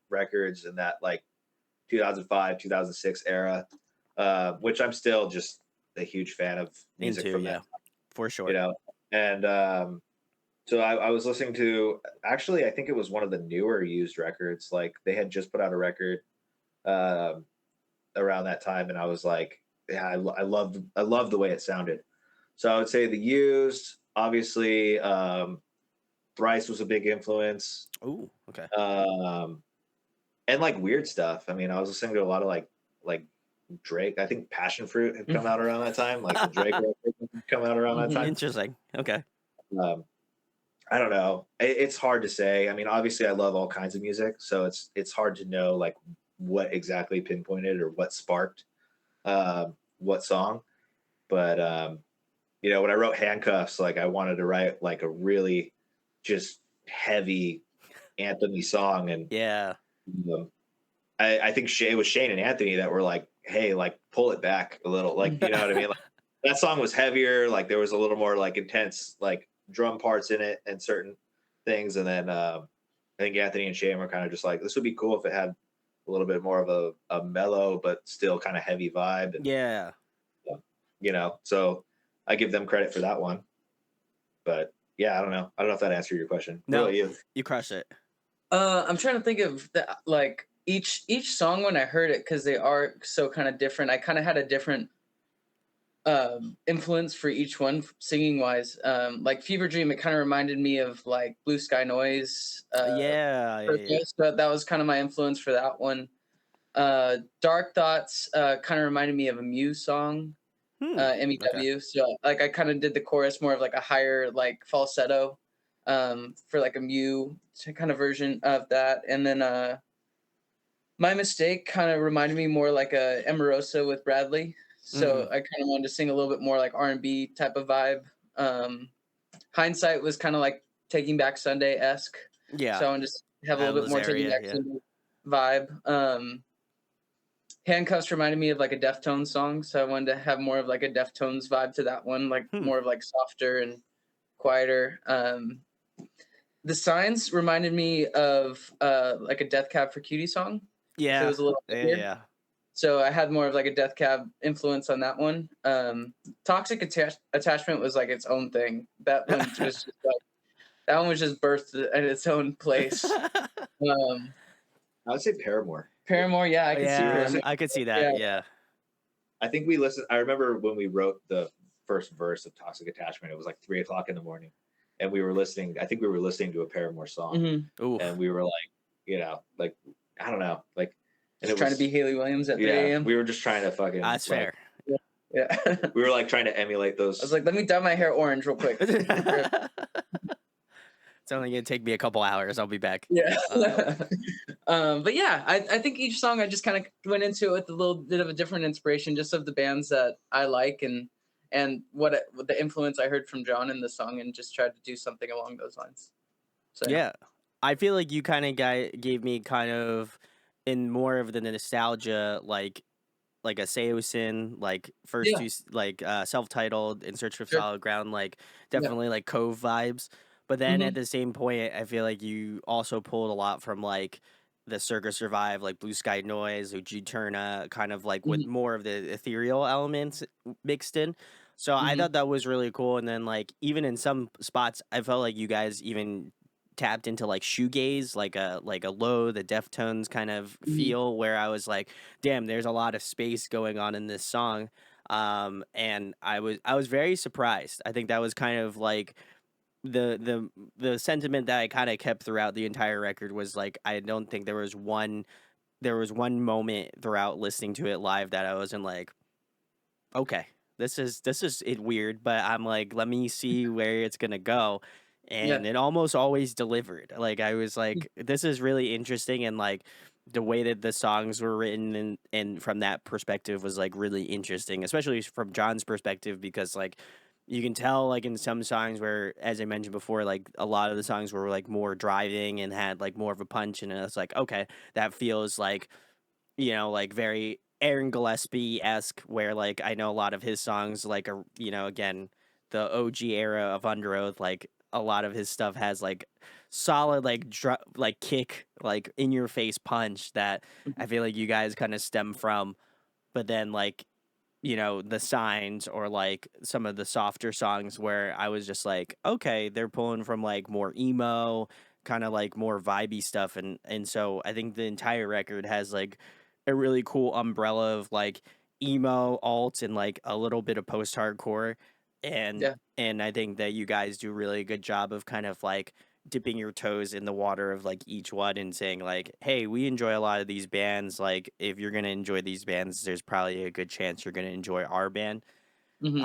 records in that like 2005, 2006 era, which I'm still just a huge fan of music Into, from that, yeah. For you sure. know. And so I was listening to, actually, I think it was one of the newer Used records. Like they had just put out a record um, around that time, and I was like, yeah, I loved the way it sounded. So I would say the Used, obviously, Thrice was a big influence, Ooh, okay. um, and like weird stuff. I mean, I was listening to a lot of like Drake. I think Passion Fruit had come out around that time. Like the Drake record had come out around that time. Interesting. Okay. Um, I don't know. It's hard to say. I mean, obviously, I love all kinds of music, so it's hard to know like what exactly pinpointed or what sparked what song. But when I wrote Handcuffs, like I wanted to write like a really just heavy anthemy song, and Yeah. um, I think it was Shane and Anthony that were like, "Hey, like pull it back a little," like you know what I mean? Like that song was heavier, like there was a little more like intense like drum parts in it and certain things, and then I think Anthony and Shane were kind of just like, "This would be cool if it had a little bit more of a mellow but still kind of heavy vibe," and Yeah. so I give them credit for that one. But yeah, I don't know if that answered your question. What No, about you? you crush it. I'm trying to think of like each song when I heard it, because they are so kind of different. I kind of had a different influence for each one singing wise. Like Fever Dream, it kind of reminded me of like Blue Sky Noise. Yeah. Yeah. Yeah. So that was kind of my influence for that one. Dark Thoughts kind of reminded me of a Muse song, Hmm. Okay. MEW. So like I kind of did the chorus more of like a higher like falsetto for like a Mew kind of version of that. And then My Mistake kind of reminded me more like a Emerosa with Bradley. So Mm. I kind of wanted to sing a little bit more like R&B type of vibe. Um, Hindsight was kind of like Taking Back Sunday esque. Yeah. So I wanted to have a little bit Atlas more Taking area. Back Yeah. Sunday vibe. Handcuffs reminded me of like a Deftones song, so I wanted to have more of like a Deftones vibe to that one, like Hmm. more of like softer and quieter. The Signs reminded me of like a Death Cab for Cutie song, if it Yeah. was a little Yeah. heavier. Yeah. So I had more of like a Death Cab influence on that one. Toxic Attachment was like its own thing. That one was just like that one was just birthed at its own place. Um, I would say Paramore. Paramore, yeah, I could see We were Yeah. Paramore. listening. I could see Yeah. that. Yeah. I think we listened. I remember when we wrote the first verse of Toxic Attachment. It was like 3 o'clock in the morning, and we were listening. I think we were listening to a Paramore song, Mm-hmm. and Oof. we were like, like I don't know, like, and Just it trying to was be Haley Williams at 3 yeah. a.m. We were just trying to fucking That's like fair. Yeah. we were like trying to emulate I was those. like, let me dye my hair orange real quick. It's only gonna take me a couple hours. I'll be back. Yeah. Um, But yeah, I think each song I just kind of went into it with a little bit of a different inspiration, just of the bands that I like and what the influence I heard from John in the song, and just tried to do something along those lines. So yeah. yeah, I feel like you kind of gave me kind of in more of the nostalgia, like a Seosin, like first Yeah, two, like self-titled, In Search for sure. Solid Ground, like Yeah. definitely like Cove vibes. But then at Hmm. the same point, I feel like you also pulled a lot from like the Circus Survive, like Blue Sky Noise, Uji Turna, kind of like with Hmm. more of the ethereal elements mixed in. So I Hmm. thought that was really cool. And then like even in some spots, I felt like you guys even tapped into like shoegaze, like a low, the Deftones kind of Hmm. feel, where I was like, damn, there's a lot of space going on in this song. And I was very surprised. I think that was kind of like the sentiment that I kind of kept throughout the entire record was like, I don't think there was one moment throughout listening to it live that I wasn't like, okay, this is it weird, but I'm like, let me see where it's gonna go. Yeah. And it almost always delivered. Like I was like, this is really interesting, and like the way that the songs were written and from that perspective was like really interesting, especially from John's perspective, because like you can tell like in some songs where, as I mentioned before, like a lot of the songs were like more driving and had like more of a punch, and it's like, okay, that feels like, like very Aaron Gillespie esque, where like I know a lot of his songs, like are, again, the OG era of Under Oath, like a lot of his stuff has like solid like like kick, like in your face punch that I feel like you guys kind of stem from. But then like, you know, the signs or like some of the softer songs where I was just like, okay, they're pulling from like more emo, kind of like more vibey stuff. And so I think the entire record has like a really cool umbrella of like emo, alt, and like a little bit of post hardcore. And Yeah. and I think that you guys do really a good job of kind of like dipping your toes in the water of like each one and saying like, hey, we enjoy a lot of these bands. Like, if you're gonna enjoy these bands, there's probably a good chance you're gonna enjoy our band. Hmm.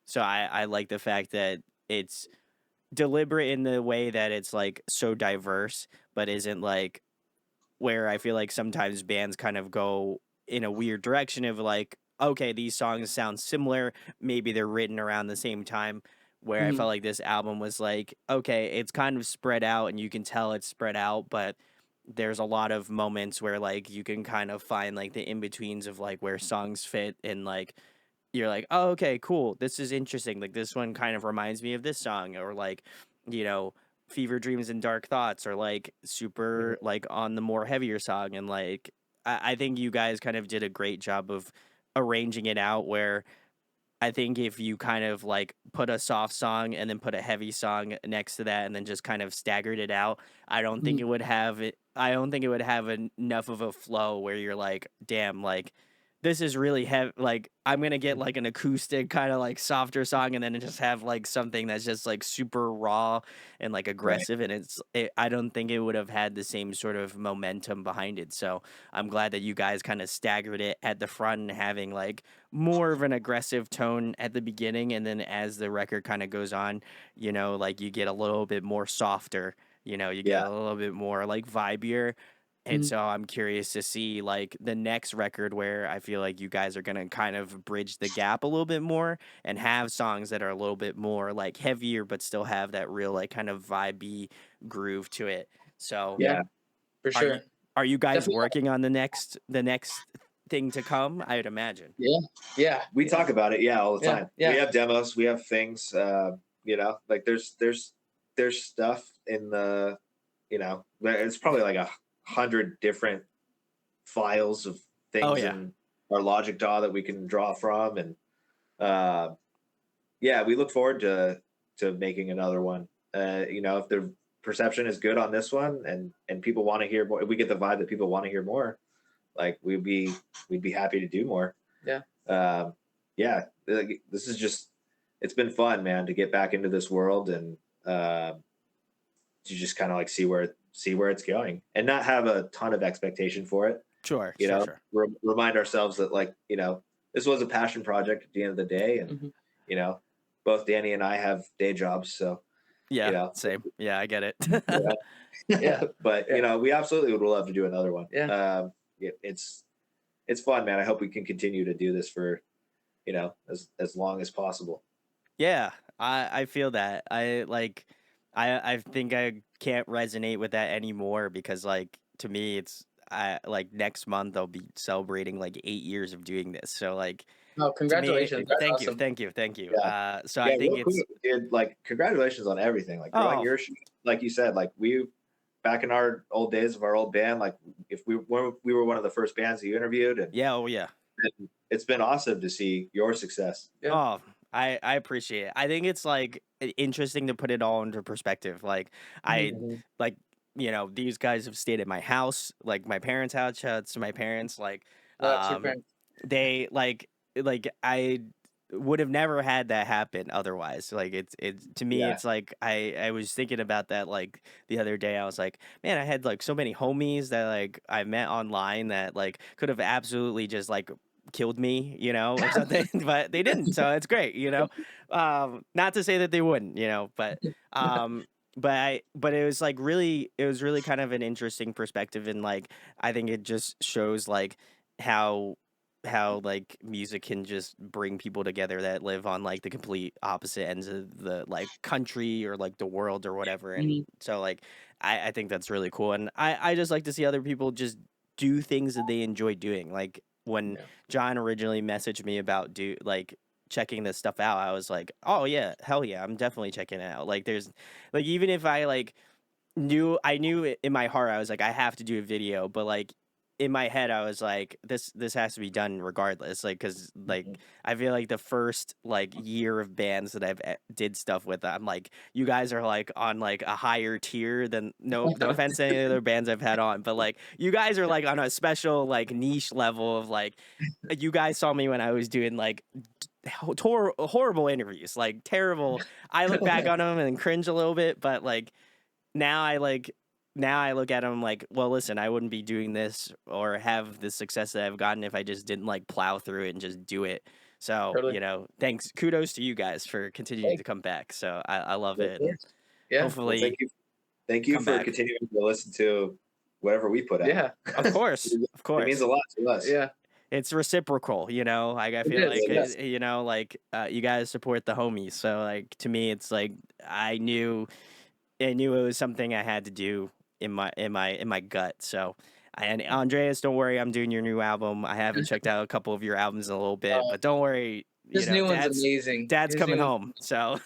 So I like the fact that it's deliberate in the way that it's like so diverse, but isn't like where I feel like sometimes bands kind of go in a weird direction of like, okay, these songs sound similar, maybe they're written around the same time. Where I Hmm. felt like this album was like, okay, it's kind of spread out and you can tell it's spread out, but there's a lot of moments where like you can kind of find like the in betweens of like where songs fit and like you're like, oh, okay, cool. This is interesting. Like this one kind of reminds me of this song, or like, you know, Fever Dreams and Dark Thoughts, or like super like on the more heavier song. And like, I think you guys kind of did a great job of arranging it out where I think if you kind of like put a soft song and then put a heavy song next to that and then just kind of staggered it out, I don't think it Hmm. would have it. I don't think it would have enough of a flow where you're like, damn, like this is really heavy. Like I'm gonna get like an acoustic kind of like softer song and then just have like something that's just like super raw and like Right. aggressive. And I don't think it would have had the same sort of momentum behind it. So I'm glad that you guys kind of staggered it at the front and having like more of an aggressive tone at the beginning, and then as the record kind of goes on, you know, like you get a little bit more softer, you know, you get Yeah. a little bit more like vibier. And Hmm. so I'm curious to see like the next record where I feel like you guys are going to kind of bridge the gap a little bit more and have songs that are a little bit more like heavier but still have that real like kind of vibey groove to it. So Yeah, Yeah. for are you sure. are you guys Definitely. working on the next thing to come? I'd imagine. Yeah. Yeah. We Yeah. talk about it, yeah, all the Yeah. time. We Yeah. have demos, we have things, you know, like there's stuff in the, you know, it's probably like 100 different files of Oh things yeah. in our Logic DAW that we can draw from, and uh, yeah, we look forward to making another one. You know, if the perception is good on this one, and people want to hear more, if we get the vibe that people want to hear more, like we'd be happy to do more. Yeah. Um, yeah, like, this is just it's been fun, man, to get back into this world and to just kind of like see where it's going and not have a ton of expectation for it. Sure, You sure, know, sure. remind ourselves that, like, you know, this was a passion project at the end of the day, and Hmm. you know, both Danny and I have day jobs, so you Yeah, know, same. Yeah, I get it. yeah. Yeah. But Yeah. you know, we absolutely would love to do another one. Yeah. It's fun, man. I hope we can continue to do this for, you know, as long as possible. Yeah, I feel that. I think I can't resonate with that anymore because like to me it's I like next month I'll be celebrating like 8 years of doing this. So like Oh, to me, congratulations. That's thank you, awesome. thank you, thank you. Yeah, So I yeah, think real it's quick, dude. Like, congratulations on everything. Like growing oh your shoes, like you said, like we back in our old days of our old band, like if we were one of the first bands you interviewed, and yeah, oh yeah. it's been awesome to see your success. Yeah. Oh, I appreciate it. I think it's like interesting to put it all into perspective. Like Hmm. I like you know these guys have stayed at my house, like my parents' house. Shout out to my parents. Like That's your um, parents. they like I would have never had that happen otherwise. Like it's to me Yeah, it's like I was thinking about that like the other day. I was like, man, I had like so many homies that like I met online that like could have absolutely just like killed me, you know, or something, but they didn't. So it's great, you know. Not to say that they wouldn't, you know, but it was like really it was really kind of an interesting perspective, and like I think it just shows like how like music can just bring people together that live on like the complete opposite ends of the like country or like the world or whatever. And Hmm. so like I think that's really cool, and I just like to see other people just do things that they enjoy doing. Like when Yeah. John originally messaged me about checking this stuff out, I was like, oh yeah, hell yeah, I'm definitely checking it out. Like there's like even if I like I knew it in my heart, I was like, I have to do a video, but like in my head, I was like, this has to be done regardless. Like, cause like Mhm. I feel like the first like year of bands that I've did stuff with, I'm like, you guys are like on like a higher tier than no offense to any other bands I've had on, but like you guys are like on a special like niche level of like, you guys saw me when I was doing like horrible interviews, like terrible. I look back on them and cringe a little bit, but like now I like now I look at them like, well, listen, I wouldn't be doing this or have the success that I've gotten if I just didn't like plow through it and just do it. So, Totally. thanks, kudos to you guys for continuing to come back. So I love Of it, and course. Yeah. Well, hopefully, thank you come for back. continuing to listen to whatever we put out. Yeah. Of course, It of means course, a lot to us. Yeah. it's reciprocal. Like I It feel is. like It is. like you guys support the homies. So like to me, it's like I knew it was something I had to do in my gut. So, and Andreas, don't worry, I'm doing your new album. I haven't checked out a couple of your albums in a little bit, but don't worry, His new one's amazing. Dad's His coming new home. So,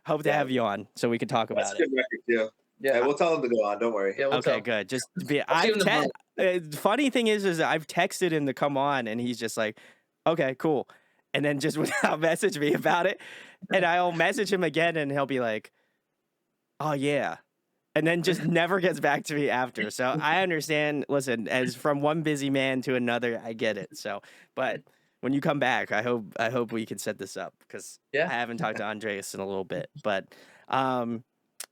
hope to Yeah. have you on so we can talk That's about a it. good record too. Yeah. Yeah, we'll tell them to go on. Don't worry. Yeah. We'll Okay, tell. good. Just be. I'll see I've him tomorrow. funny thing is I've texted him to come on, and he's just like, okay, cool, and then just without message me about it, and I'll message him again, and he'll be like, oh yeah, and then just never gets back to me after. So I understand. Listen, as from one busy man to another, I get it. So, but when you come back, I hope we can set this up because Yeah. I haven't talked to Andreas in a little bit. But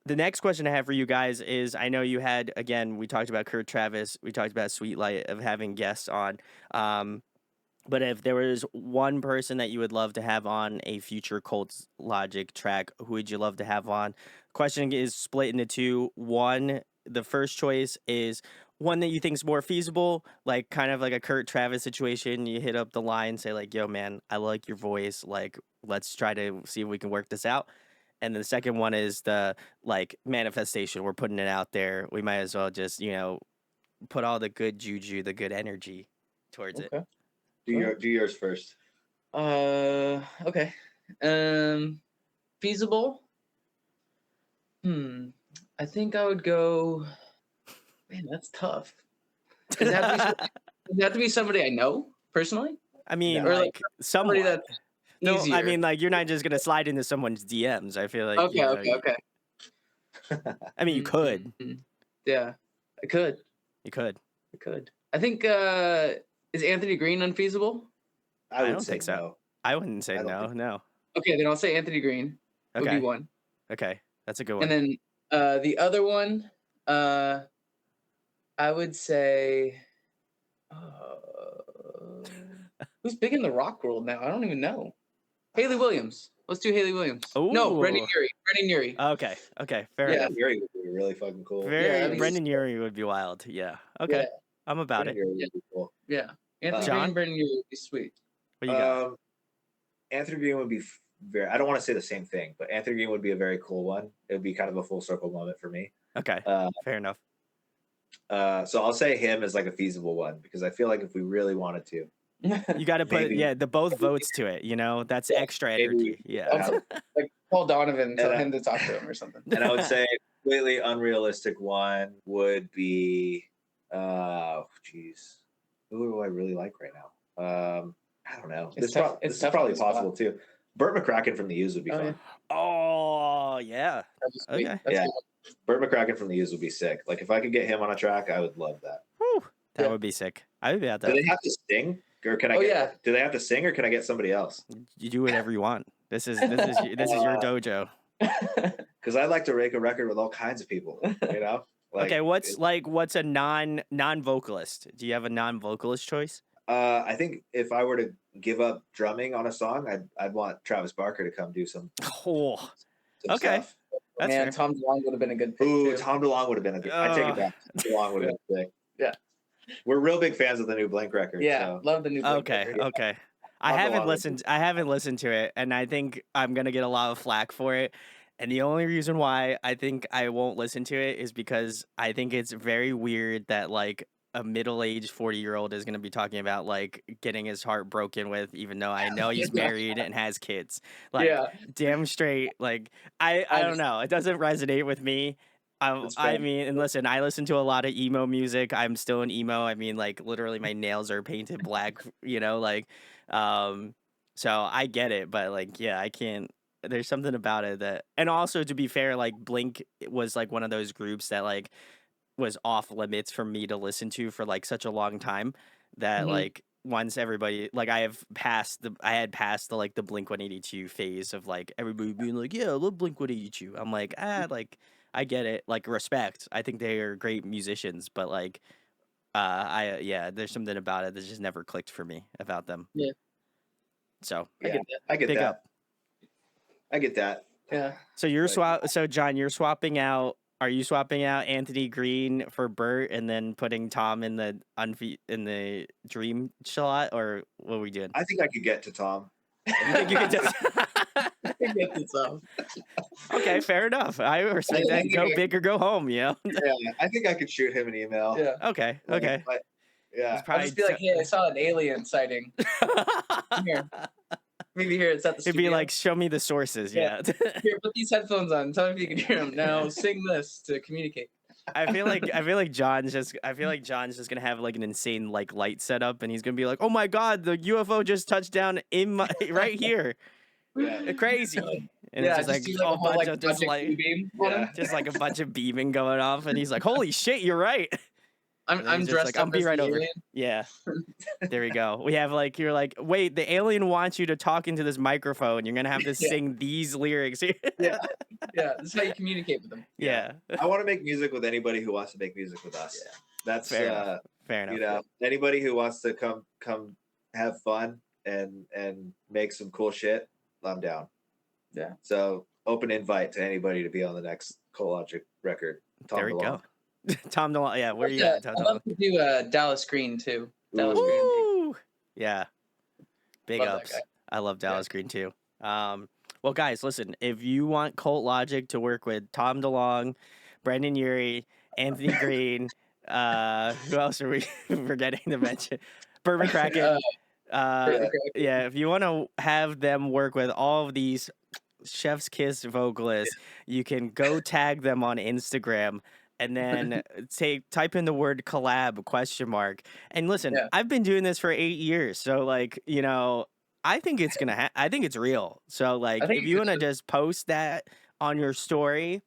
the next question I have for you guys is: I know you had again. We talked about Kurt Travis. We talked about Sweet Light of having guests on. But if there was one person that you would love to have on a future Colts Logic track, who would you love to have on? Question is split into two. One, the first choice is one that you think is more feasible, like kind of like a Kurt Travis situation. You hit up the line, say like, "Yo, man, I like your voice. Like, let's try to see if we can work this out." And the second one is the like manifestation. We're putting it out there. We might as well just put all the good juju, the good energy towards it. Okay. Do yours first. Okay. Feasible. I think I would go. Man, that's tough. Does it have to be somebody I know personally? I mean, Or like somebody somewhat. that's No, easier. I mean, like you're not just gonna slide into someone's DMs. I feel like Okay. I mean, you could. Yeah, I could. You could. I think is Anthony Green unfeasible? I would don't say think so. no. I wouldn't say I don't no. think- No. Okay, then I'll say Anthony Green would be Okay. one. Okay, that's a good one. And then the other one, I would say, who's big in the rock world now? I don't even know. Haley Williams. Let's do Haley Williams. No, Brendan Ooh. Urie. Brendan Urie. Okay. Fair Yeah. enough. Yuri would be really fucking cool. Very Yeah, Brendan Urie would be wild. Yeah. Okay. Yeah. I'm about Brendan it. Urie would be cool. Yeah. Anthony John? Green, Brendan Urie would be sweet. What you got? Anthony Green would be very. I don't want to say the same thing, but Anthony Green would be a very cool one. It would be kind of a full circle moment for me. Okay. Fair enough. So I'll say him as like a feasible one because I feel like if we really wanted to, You got to put Maybe. the both votes to it. That's extra maybe- energy. Yeah. That's like Paul Donovan, tell And, him to talk to him or something. and I would say completely unrealistic one would be, geez, who do I really like right now? I don't know. It's This tough- this it's is tough probably on the spot. possible too. Burt McCracken from the Used would be Oh, fun. yeah. Oh yeah. That'd be sweet. Okay. That's Yeah. good. Burt McCracken from the Used would be sick. Like if I could get him on a track, I would love that. Whew, that Yeah. would be sick. I would be out Do there. they have to sing, or can I? Oh, get, yeah. Do they have to sing, or can I get somebody else? You do whatever you want. This is your dojo. Because I'd like to make a record with all kinds of people. You know. Okay, what's a non vocalist? Do you have a non vocalist choice? I think if I were to give up drumming on a song, I'd want Travis Barker to come do some Oh, okay. stuff. That's Man, fair. Tom DeLonge would have been a good pick Ooh, too. Tom DeLonge would have been a good. I take it back. Tom DeLonge would have been sick. Yeah. We're real big fans of the new Blink record. Yeah, So. love the new. Blink Okay, record. okay. I I'll go haven't on with listened. I haven't listened to it, and I think I'm gonna get a lot of flack for it. And the only reason why I think I won't listen to it is because I think it's very weird that like a middle-aged 40-year-old is gonna be talking about like getting his heart broken with, even though I know he's married and has kids. Like, Yeah, damn straight. Like, I don't know. It doesn't resonate with me. It's I fair. mean, and listen, I listen to a lot of emo music. I'm still an emo. I mean, like literally, my nails are painted black. Like, um, so I get it, but like, yeah, I can't. There's something about it that, and also to be fair, like Blink was like one of those groups that like was off limits for me to listen to for like such a long time that Mhm. like once everybody like I had passed the like the Blink 182 phase of like everybody being like, yeah, I love Blink 182. I'm like, like I get it, like respect. I think they are great musicians, but like there's something about it that just never clicked for me about them. Yeah. So I Yeah, get that. I get big that. up. I get that. Yeah. So you're Like- so John, you're swapping out. Are you swapping out Anthony Green for Bert and then putting Tom in the dream slot, or what are we doing? I think I could get to Tom. You think you could just? I get this off. Okay, fair enough. I respect that. Go big or go home. Yeah, I think I could shoot him an email. Yeah. Okay. Like, Okay. but, yeah. I'll just be like, hey, I saw an alien sighting. Here. Maybe here it's at the It'd studio. be like, show me the sources. Yeah. Here, put these headphones on. Tell me if you can hear them. Now sing this to communicate. I feel like John's just gonna have like an insane like light setup, and he's gonna be like, oh my god, the UFO just touched down in my right here. Yeah. Crazy. And Yeah, it's just do like a a whole bunch like of just Project like Bluebeam on him. just like a bunch of beaming going off, and he's like, holy shit, you're right. And then I'm he's just dressed like, up I'll be as right the over. alien. Yeah. There we go. We have like, you're like, wait, the alien wants you to talk into this microphone. You're gonna have to Yeah. sing these lyrics. Yeah, this is how you communicate with them. Yeah. I want to make music with anybody who wants to make music with us. Yeah. That's Fair enough. Fair enough. you know, anybody who wants to come have fun and make some cool shit, I'm down. Yeah. So open invite to anybody to be on the next CoLogic record. Tom There we DeLonge. go. Tom DeLonge. Yeah, where you at? Tom I'd love to do Dallas Green too. Dallas Green. Woo! Yeah. Big Love that ups. guy. I love Dallas Green too. Well, guys, listen. If you want Cult Logic to work with Tom DeLonge, Brendan Urie, Anthony Green, who else are we forgetting to mention? Bourbon Kraken. Yeah, if you want to have them work with all of these chef's kiss vocalists, you can go tag them on Instagram and then type in the word collab ? And listen, Yeah. I've been doing this for 8 years, so like, I think it's gonna I think it's real. So like, I think if you it want to just post that on your story,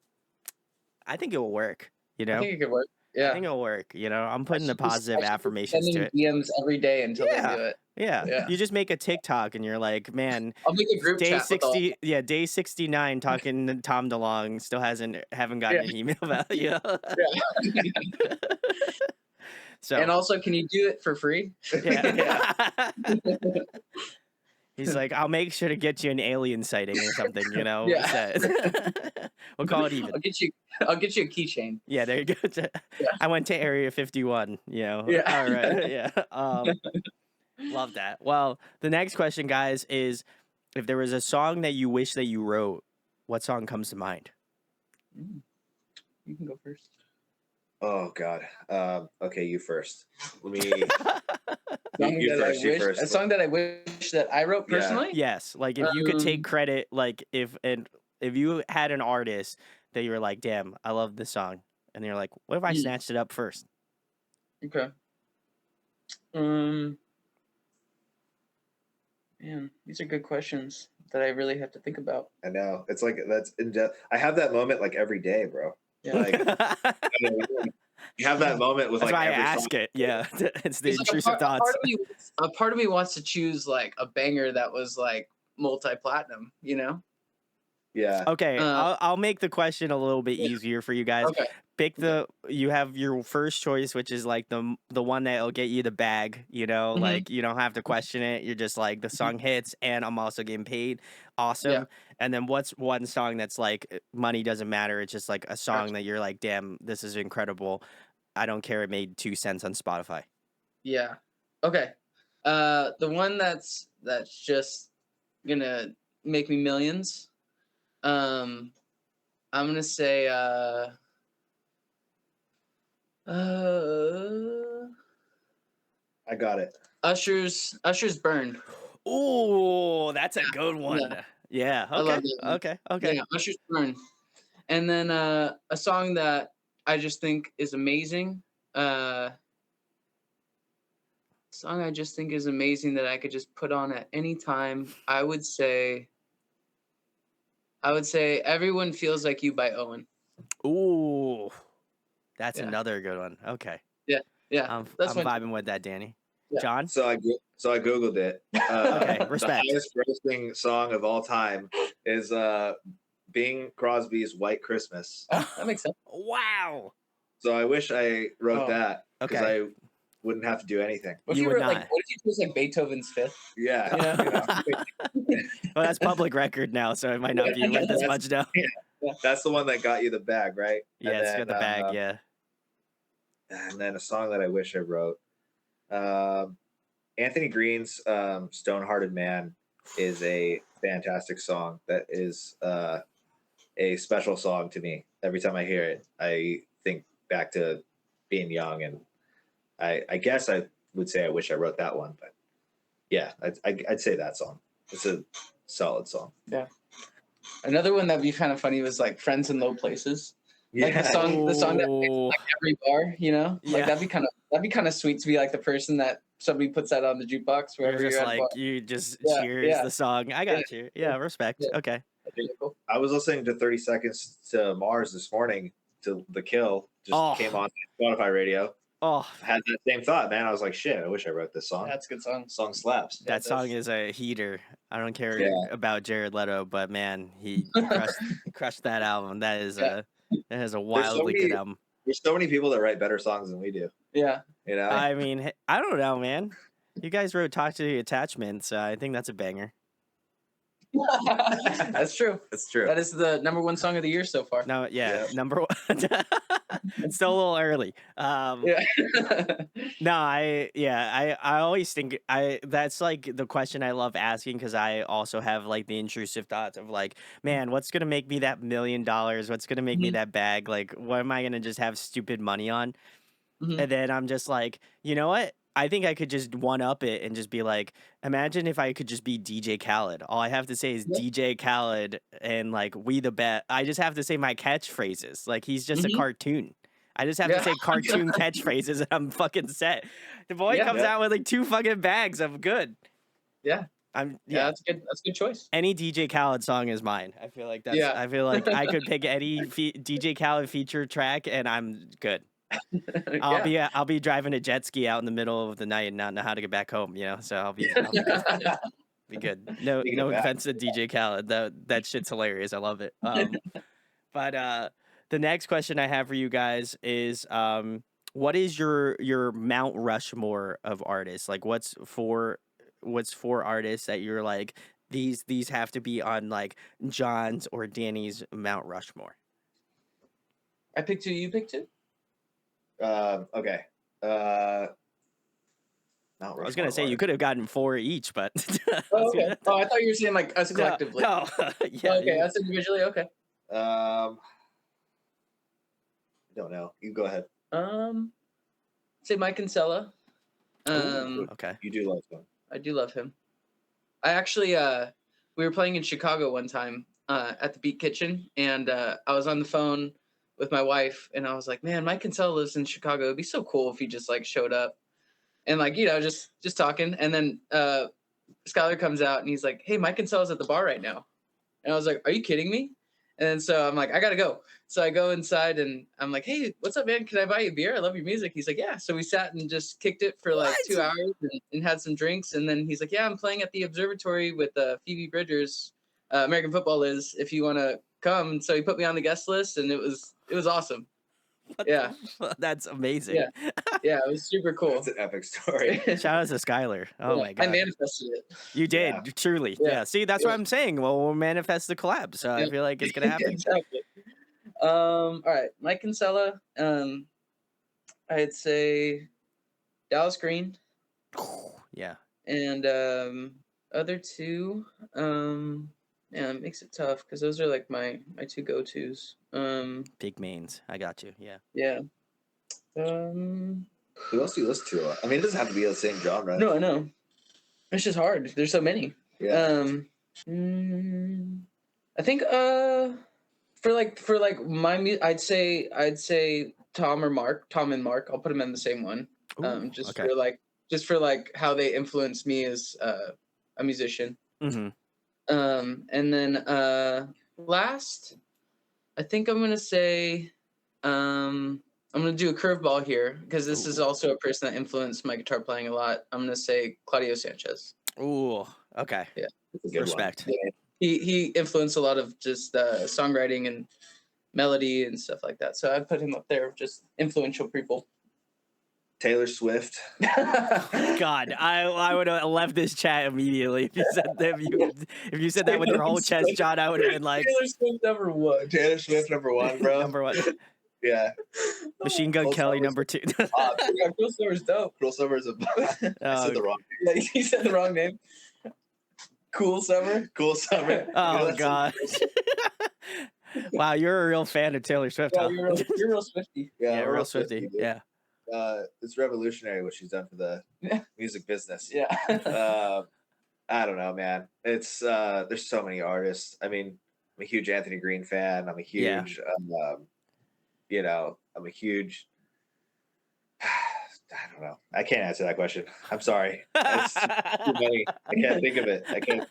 I think it will work. I think it could work. Yeah. I think it'll work. I'm putting the I should positive be affirmations to sending it. DMs every day until they do it. Yeah. Yeah. You just make a TikTok and you're like, man, I'll make a group day chat with all. 60, day 69 talking to Tom DeLonge, still haven't gotten an email about you. So And also, can you do it for free? yeah. He's like, I'll make sure to get you an alien sighting or something, Yeah. We'll call it even. I'll get you a keychain. Yeah, there you go. I went to Area 51, Yeah. All right. Yeah. Love that. Well, the next question, guys, is if there was a song that you wish that you wrote, what song comes to mind? You can go first. Oh God. Okay, you first. Let me. A song that I wish that I wrote Yeah. personally. Yes, like if you could take credit, like if you had an artist that you were like, damn, I love this song, and you're like, what if I snatched it up first? Okay. Man, these are good questions that I really have to think about. I know it's like that's in depth. I have that moment like every day, bro. Yeah. Like you have that moment with That's like why I every ask song. it. Yeah, it's the It's like intrusive thoughts. a part of me wants to choose like a banger that was like multi-platinum. Yeah. Okay, I'll make the question a little bit easier for you guys. Okay. Pick you have your first choice, which is like the one that'll get you the bag, like you don't have to question it. You're just like, the song hits and I'm also getting paid. Awesome. Yeah. And then what's one song that's like, money doesn't matter. It's just like a song that you're like, damn, this is incredible. I don't care. It made 2 cents on Spotify. Yeah. Okay. The one that's just gonna make me millions. I'm gonna say I got it. Usher's "Burn." Ooh, that's a good Yeah, one. Yeah. I Okay. love that one. Okay. Okay. Yeah, Usher's "Burn." And then a song that I just think is amazing. Uh, Song I just think is amazing that I could just put on at any time. I would say "Everyone Feels Like You" by Owen. Ooh, that's Yeah, another good one. Okay. yeah, yeah. That's I'm one. vibing with that, Danny. Yeah. John? So I googled it. Okay, The respect. highest grossing song of all time is Bing Crosby's "White Christmas." Oh, that makes sense. Wow. So I wish I wrote Oh, that because Okay. I wouldn't have to do anything. what if You you would wrote like? not. What if you chose like Beethoven's Fifth? Yeah, You know? you know. Well, that's public record now, so it might not be worth as much now. That's the one that got you the bag, right? Yeah, it's got the bag. Yeah. And then a song that I wish I wrote. Um, Anthony Green's "Stone-Hearted Man" is a fantastic song. That is a special song to me. Every time I hear it, I think back to being young, and I guess I would say I wish I wrote that one, but yeah, I'd say that song. It's a solid song. Yeah. Another one that'd be kind of funny was like "Friends in Low Places." Like the song that plays in, Ooh. like every bar, you know? Like Yeah. that'd be kind of sweet to be like the person that somebody puts that on the jukebox You're wherever just you're at a bar. like, you just Yeah, cheers yeah, the song. I yeah, got you. Yeah, respect. yeah. Okay. That'd be cool. I was listening to 30 Seconds to Mars this morning to The Kill, just came Oh, on Spotify radio. oh, I had that same thought, man. I was like, shit, I wish I wrote this song. That's a good song. Song slaps. Yeah, that it song does. is a heater. I don't care Yeah. about Jared Leto, but man, he crushed that album. That is Yeah. a There's so wildly good many album. there's so many people that write better songs than we do. Yeah. You know? I mean, I don't know, man. You guys wrote "Toxic Attachment," so I think that's a banger. That's true. It's true. That is the #1 song of the year so far. No, yeah, Yep. number one. It's still a little early. Yeah. No, I always think that's like the question I love asking because I also have like the intrusive thoughts of like, man, what's gonna make me that $1 million? What's gonna make me Mhm, that bag? Like, what am I gonna just have stupid money on? mhm. And then I'm just like, you know what? I think I could just one up it and just be like, imagine if I could just be DJ Khaled. All I have to say is Yeah. DJ Khaled and like we the bet. I just have to say my catchphrases. Like he's just a Mhm. cartoon. I just have to Yeah. say cartoon catchphrases and I'm fucking set. The boy Yeah. comes Yeah. out with like 2 fucking bags. I'm good. Yeah. I'm Yeah, yeah. that's good. That's a good choice. Any DJ Khaled song is mine. I feel like Yeah. I feel like I could pick any DJ Khaled feature track and I'm good. Yeah. I'll be driving a jet ski out in the middle of the night and not know how to get back home, you know. So I'll be good. Be good. No Speaking of offense to DJ Khaled. That shit's hilarious. I love it. But the next question I have for you guys is what is your Mount Rushmore of artists? Like what's for artists that you're like these have to be on like John's or Danny's Mount Rushmore? I picked two. You picked two. Okay. Mount I was Rushmore gonna say you artist. could have gotten 4 each, but Oh, okay. Oh, I thought you were saying like us collectively. No, yeah, Oh, okay, us individually. Okay. I don't know. You go ahead. Say Mike Kinsella. Ooh, okay. You do love him. I do love him. I actually we were playing in Chicago one time at the Beat Kitchen, and I was on the phone with my wife, and I was like, "Man, Mike Kinsella lives in Chicago. It'd be so cool if he just like showed up." And like, just talking, and then Skylar comes out and he's like, "Hey, Mike Kinsella's at the bar right now," and I was like, "Are you kidding me?" And then so I'm like, "I gotta go." So I go inside and I'm like, "Hey, what's up, man? Can I buy you a beer? I love your music." He's like, "Yeah." So we sat and just kicked it for like 2 hours and had some drinks, and then he's like, "Yeah, I'm playing at the Observatory with Phoebe Bridgers, American Football is. If you want to come," and so he put me on the guest list, and it was awesome. Yeah. That's amazing. Yeah. Yeah, it was super cool. That's an epic story. Shout out to Skylar. Oh Yeah, my I god. manifested it. You did, Yeah. truly. Yeah. Yeah. See, that's what I'm saying. Well, we'll manifest the collab. So I Yeah. feel like it's gonna happen. Exactly. All right, Mike Kinsella. I'd say Dallas Green, Yeah. and other two. Yeah, it makes it tough because those are like my two go-tos. Big mains. I got you. Yeah. Yeah. Who else do you listen to? I mean, it doesn't have to be the same genre. No, I know. It's just hard. There's so many. Yeah. I think for like my I'd say Tom and Mark. I'll put them in the same one. Ooh, Just okay. for like how they influenced me as a musician. Mm-hmm. And then last, I think I'm gonna say I'm gonna do a curveball here because this is Ooh. also a person that influenced my guitar playing a lot. I'm gonna say Claudio Sanchez. Ooh, okay. Yeah. It's a good Respect. one. Yeah. He influenced a lot of just songwriting and melody and stuff like that. So I put him up there, just influential people. Taylor Swift. God, I would have left this chat immediately if you said that. If you said that with your whole chest, John, I would have been like, Taylor Swift number one. Taylor Swift number one, bro. number one. Yeah. Machine Gun Cruel Kelly Summer's number two. Yeah, Cruel Summer's dope. Cruel Summer's I said the wrong Yeah, you said the wrong name. Cool Summer. Cool Summer. Oh That's God. Wow, you're a real fan of Taylor Swift, Yeah, huh? you're real Swifty. Yeah, we're real Swifty, Swifty. dude. Yeah. It's revolutionary what she's done for the music business. Yeah. I don't know, man. It's there's so many artists. I mean, I'm a huge Anthony Green fan. I'm a huge I'm a huge I don't know. I can't answer that question. I'm sorry. It's too many. I can't think of it. I can't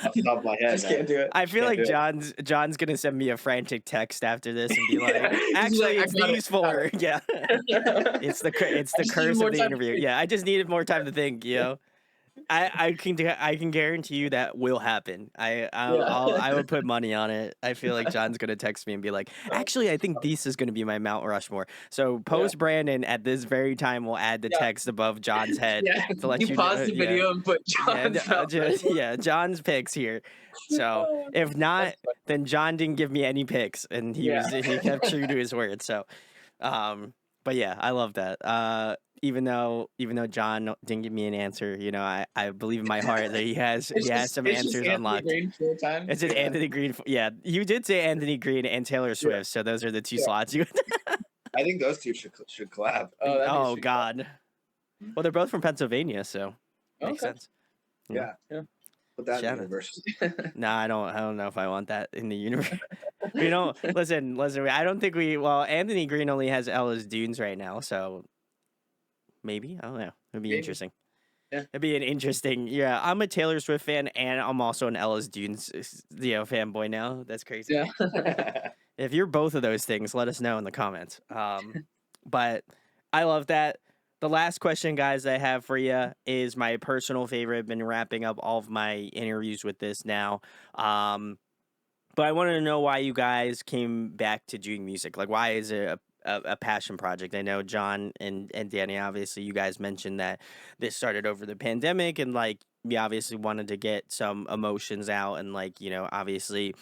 off the top of my head. Just can't do it. I feel Can't like do it. John's gonna send me a frantic text after this and be like, Yeah. He's actually, like, it's I got these it, I got four. Yeah. It's the I just need curse more of the time to interview. think. Yeah, I just needed more time to think. You know, I can guarantee you that will happen. I would put money on it. I feel like John's gonna text me and be like, actually, I think this is gonna be my Mount Rushmore. So post Brandon at this very time will add the Yeah. text above John's head Yeah. to let you pause know. the video and put John's Mount Rushmore. Yeah, John's picks here. So if not, then John didn't give me any picks, and he kept true to his word. So, but yeah, I love that. Even though John didn't give me an answer, you know, I believe in my heart that he has some it's answers just unlocked. Green full time. It's just Anthony Green. Yeah, you did say Anthony Green and Taylor Swift, so those are the two slots. You. I think those two should collab. Oh God. Well, they're both from Pennsylvania, so makes sense. Yeah. Put that in Shout the out. universe. No, I don't know if I want that in the universe. We don't listen. I don't think Anthony Green only has Ella's Dunes right now, so maybe I don't know. It'd be interesting. Yeah, it'd be an interesting. Yeah, I'm a Taylor Swift fan, and I'm also an Ella's Dunes, fanboy now. That's crazy. Yeah. If you're both of those things, let us know in the comments. But I love that. The last question, guys, I have for you is my personal favorite. I've been wrapping up all of my interviews with this now. But I wanted to know why you guys came back to doing music. Like, why is it a passion project? I know John and Danny, obviously, you guys mentioned that this started over the pandemic, and like, we obviously wanted to get some emotions out, and like, obviously,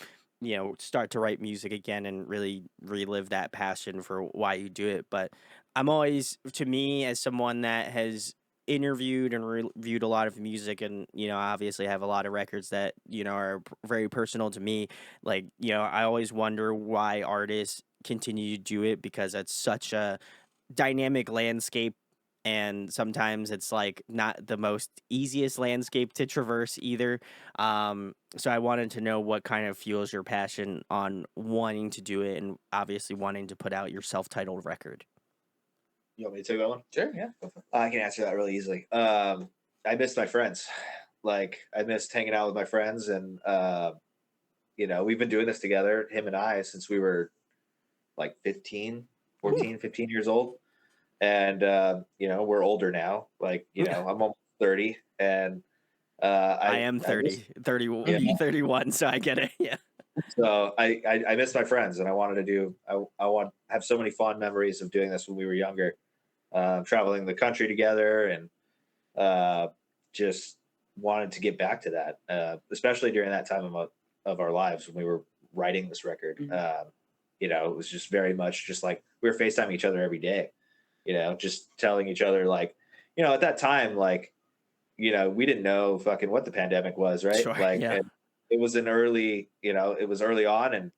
start to write music again and really relive that passion for why you do it. But I'm always, to me, as someone that has interviewed and reviewed a lot of music, and obviously have a lot of records that are very personal to me, like, I always wonder why artists continue to do it, because that's such a dynamic landscape, and sometimes it's like not the most easiest landscape to traverse either. So I wanted to know what kind of fuels your passion on wanting to do it, and obviously wanting to put out your self-titled record. You want me to take that one? Sure, yeah. Go for it. I can answer that really easily. I missed my friends. Like, I missed hanging out with my friends, and we've been doing this together, him and I, since we were like 15 years old. And we're older now. Like, I'm almost 30, and I am 30, 31, so I get it. Yeah. So I miss my friends, and I wanted to do. I want have so many fond memories of doing this when we were younger, traveling the country together, and just wanted to get back to that, especially during that time of our lives when we were writing this record. Mm-hmm. It was just very much just like we were FaceTiming each other every day, just telling each other, like, at that time, like, we didn't know fucking what the pandemic was, right? Sure, like, yeah. it was it was early on, and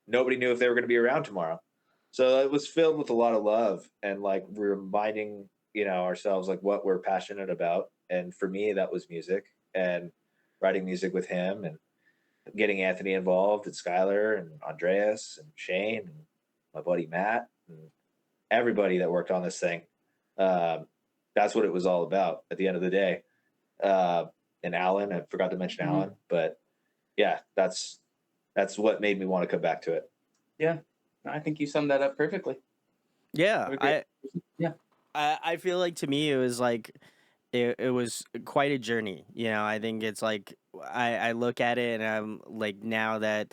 nobody knew if they were going to be around tomorrow. So it was filled with a lot of love and like reminding, ourselves like what we're passionate about. And for me, that was music and writing music with him and getting Anthony involved and Skylar and Andreas and Shane and my buddy Matt and everybody that worked on this thing. Um, that's what it was all about at the end of the day. Uh, and Alan, I forgot to mention Mhm. Alan, but yeah, that's what made me want to come back to it. Yeah, I think you summed that up perfectly. Yeah, What a great, yeah. I feel like to me it was like it was quite a journey. I think it's like I look at it and I'm like now that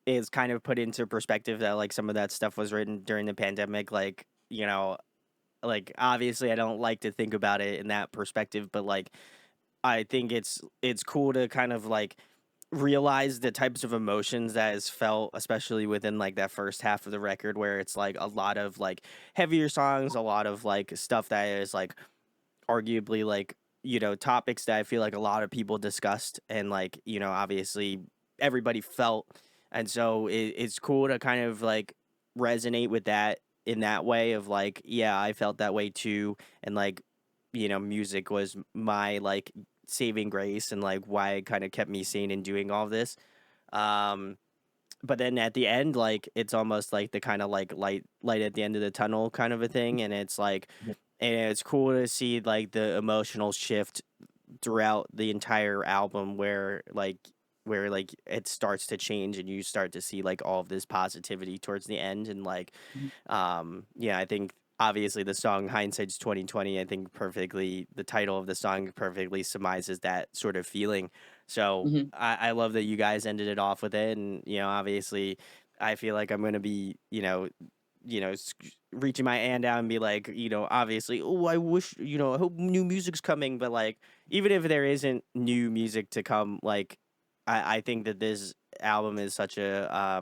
it's kind of put into perspective that like some of that stuff was written during the pandemic, like obviously I don't like to think about it in that perspective, but like I think it's cool to kind of like realize the types of emotions that is felt, especially within like that first half of the record where it's like a lot of like heavier songs, a lot of like stuff that is like arguably like topics that I feel like a lot of people discussed and like obviously everybody felt, and so it's cool to kind of like resonate with that in that way of like yeah I felt that way too, and like music was my like saving grace and like why it kind of kept me sane and doing all this. um but then at the end, like it's almost like the kind of like light at the end of the tunnel kind of a thing, and it's like and it's cool to see like the emotional shift throughout the entire album where it starts to change and you start to see like all of this positivity towards the end, and like yeah, I think obviously the song Hindsight's 2020, I think perfectly the title of the song perfectly surmises that sort of feeling. So Mhm. I love that you guys ended it off with it, and obviously I feel like I'm gonna be reaching my hand out and be like, obviously, oh, I wish, I hope new music's coming. But like, even if there isn't new music to come, like, I think that this album is such a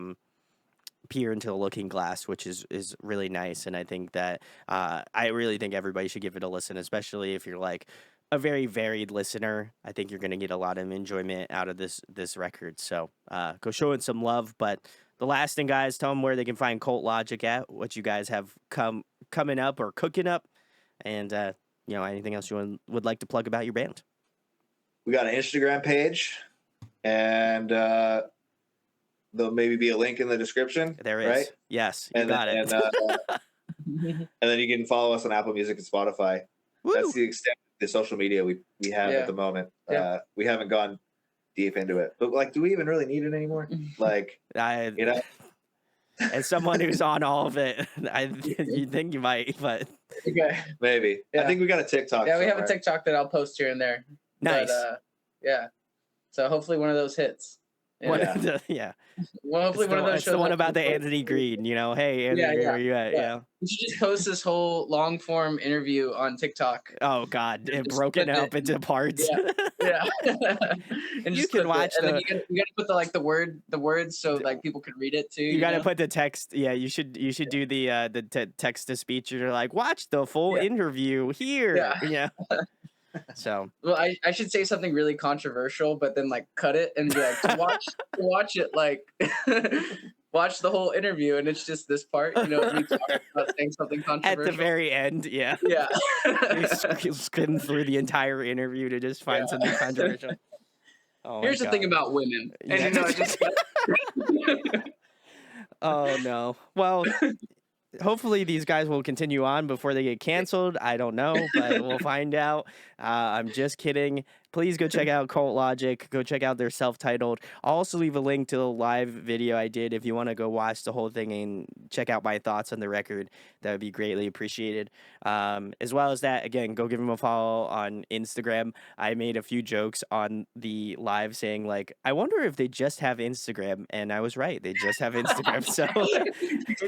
peer into the looking glass, which is really nice. And I think that I really think everybody should give it a listen, especially if you're like a very varied listener. I think you're gonna get a lot of enjoyment out of this record. So go show it some love. But the last thing, guys, tell them where they can find Cult Logic at, what you guys have coming up or cooking up, and anything else you would like to plug about your band. We got an Instagram page, and there'll maybe be a link in the description. There is, right? yes, you And got then, it. and then you can follow us on Apple Music and Spotify. That's Woo! the extent of the social media we have Yeah. at the moment. Yeah. We haven't gone deep into it, but like, do we even really need it anymore? Like, As someone who's on all of it, you think you might, but Okay. maybe. Yeah. I think we got a TikTok. Yeah, we have somewhere. a TikTok that I'll post here and there. nice. But, yeah. So hopefully one of those hits. Yeah. Well, hopefully one of those It's shows the one up about and the posts. Anthony Green, hey, Anthony Yeah, Green, yeah, where you at? yeah. Yeah. We should just post this whole long form interview on TikTok. Oh God, it Just broken clip up it. into parts. Yeah. And You just can clip watch it. And then the. you gotta put the words so like people could read it too. You got to put the text. Yeah, you should do the text to speech. You're like, watch the full Yeah. interview here. Yeah. So Well, I should say something really controversial, but then like cut it and be like to watch it like watch the whole interview, and it's just this part, me talking about saying something at controversial. the very end, yeah. Yeah. You skim through the entire interview to just find something controversial. Oh my Here's the thing God. about women, and Yeah. it just Oh no. Well, hopefully these guys will continue on before they get canceled. I don't know, but we'll find out. I'm just kidding. Please go check out Cult Logic. Go check out their self-titled. I'll also leave a link to the live video I did if you want to go watch the whole thing and check out my thoughts on the record. That would be greatly appreciated. As well as that, again, go give them a follow on Instagram. I made a few jokes on the live saying like, I wonder if they just have Instagram, and I was right. They just have Instagram. So,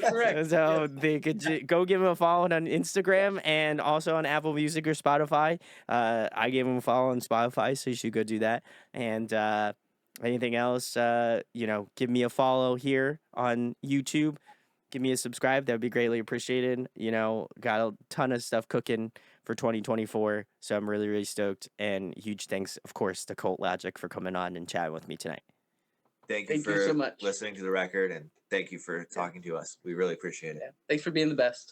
correct. so they could go give them a follow on Instagram and also on Apple Music or Spotify. I gave them a follow on Spotify, so you should go do that. And anything else, give me a follow here on YouTube. Give me a subscribe. That would be greatly appreciated. Got a ton of stuff cooking for 2024, so I'm really, really stoked. And huge thanks, of course, to Cult Logic for coming on and chatting with me tonight. Thank you Thank for you so much. listening to the record, and thank you for talking to us. We really appreciate it. Yeah. Thanks for being the best.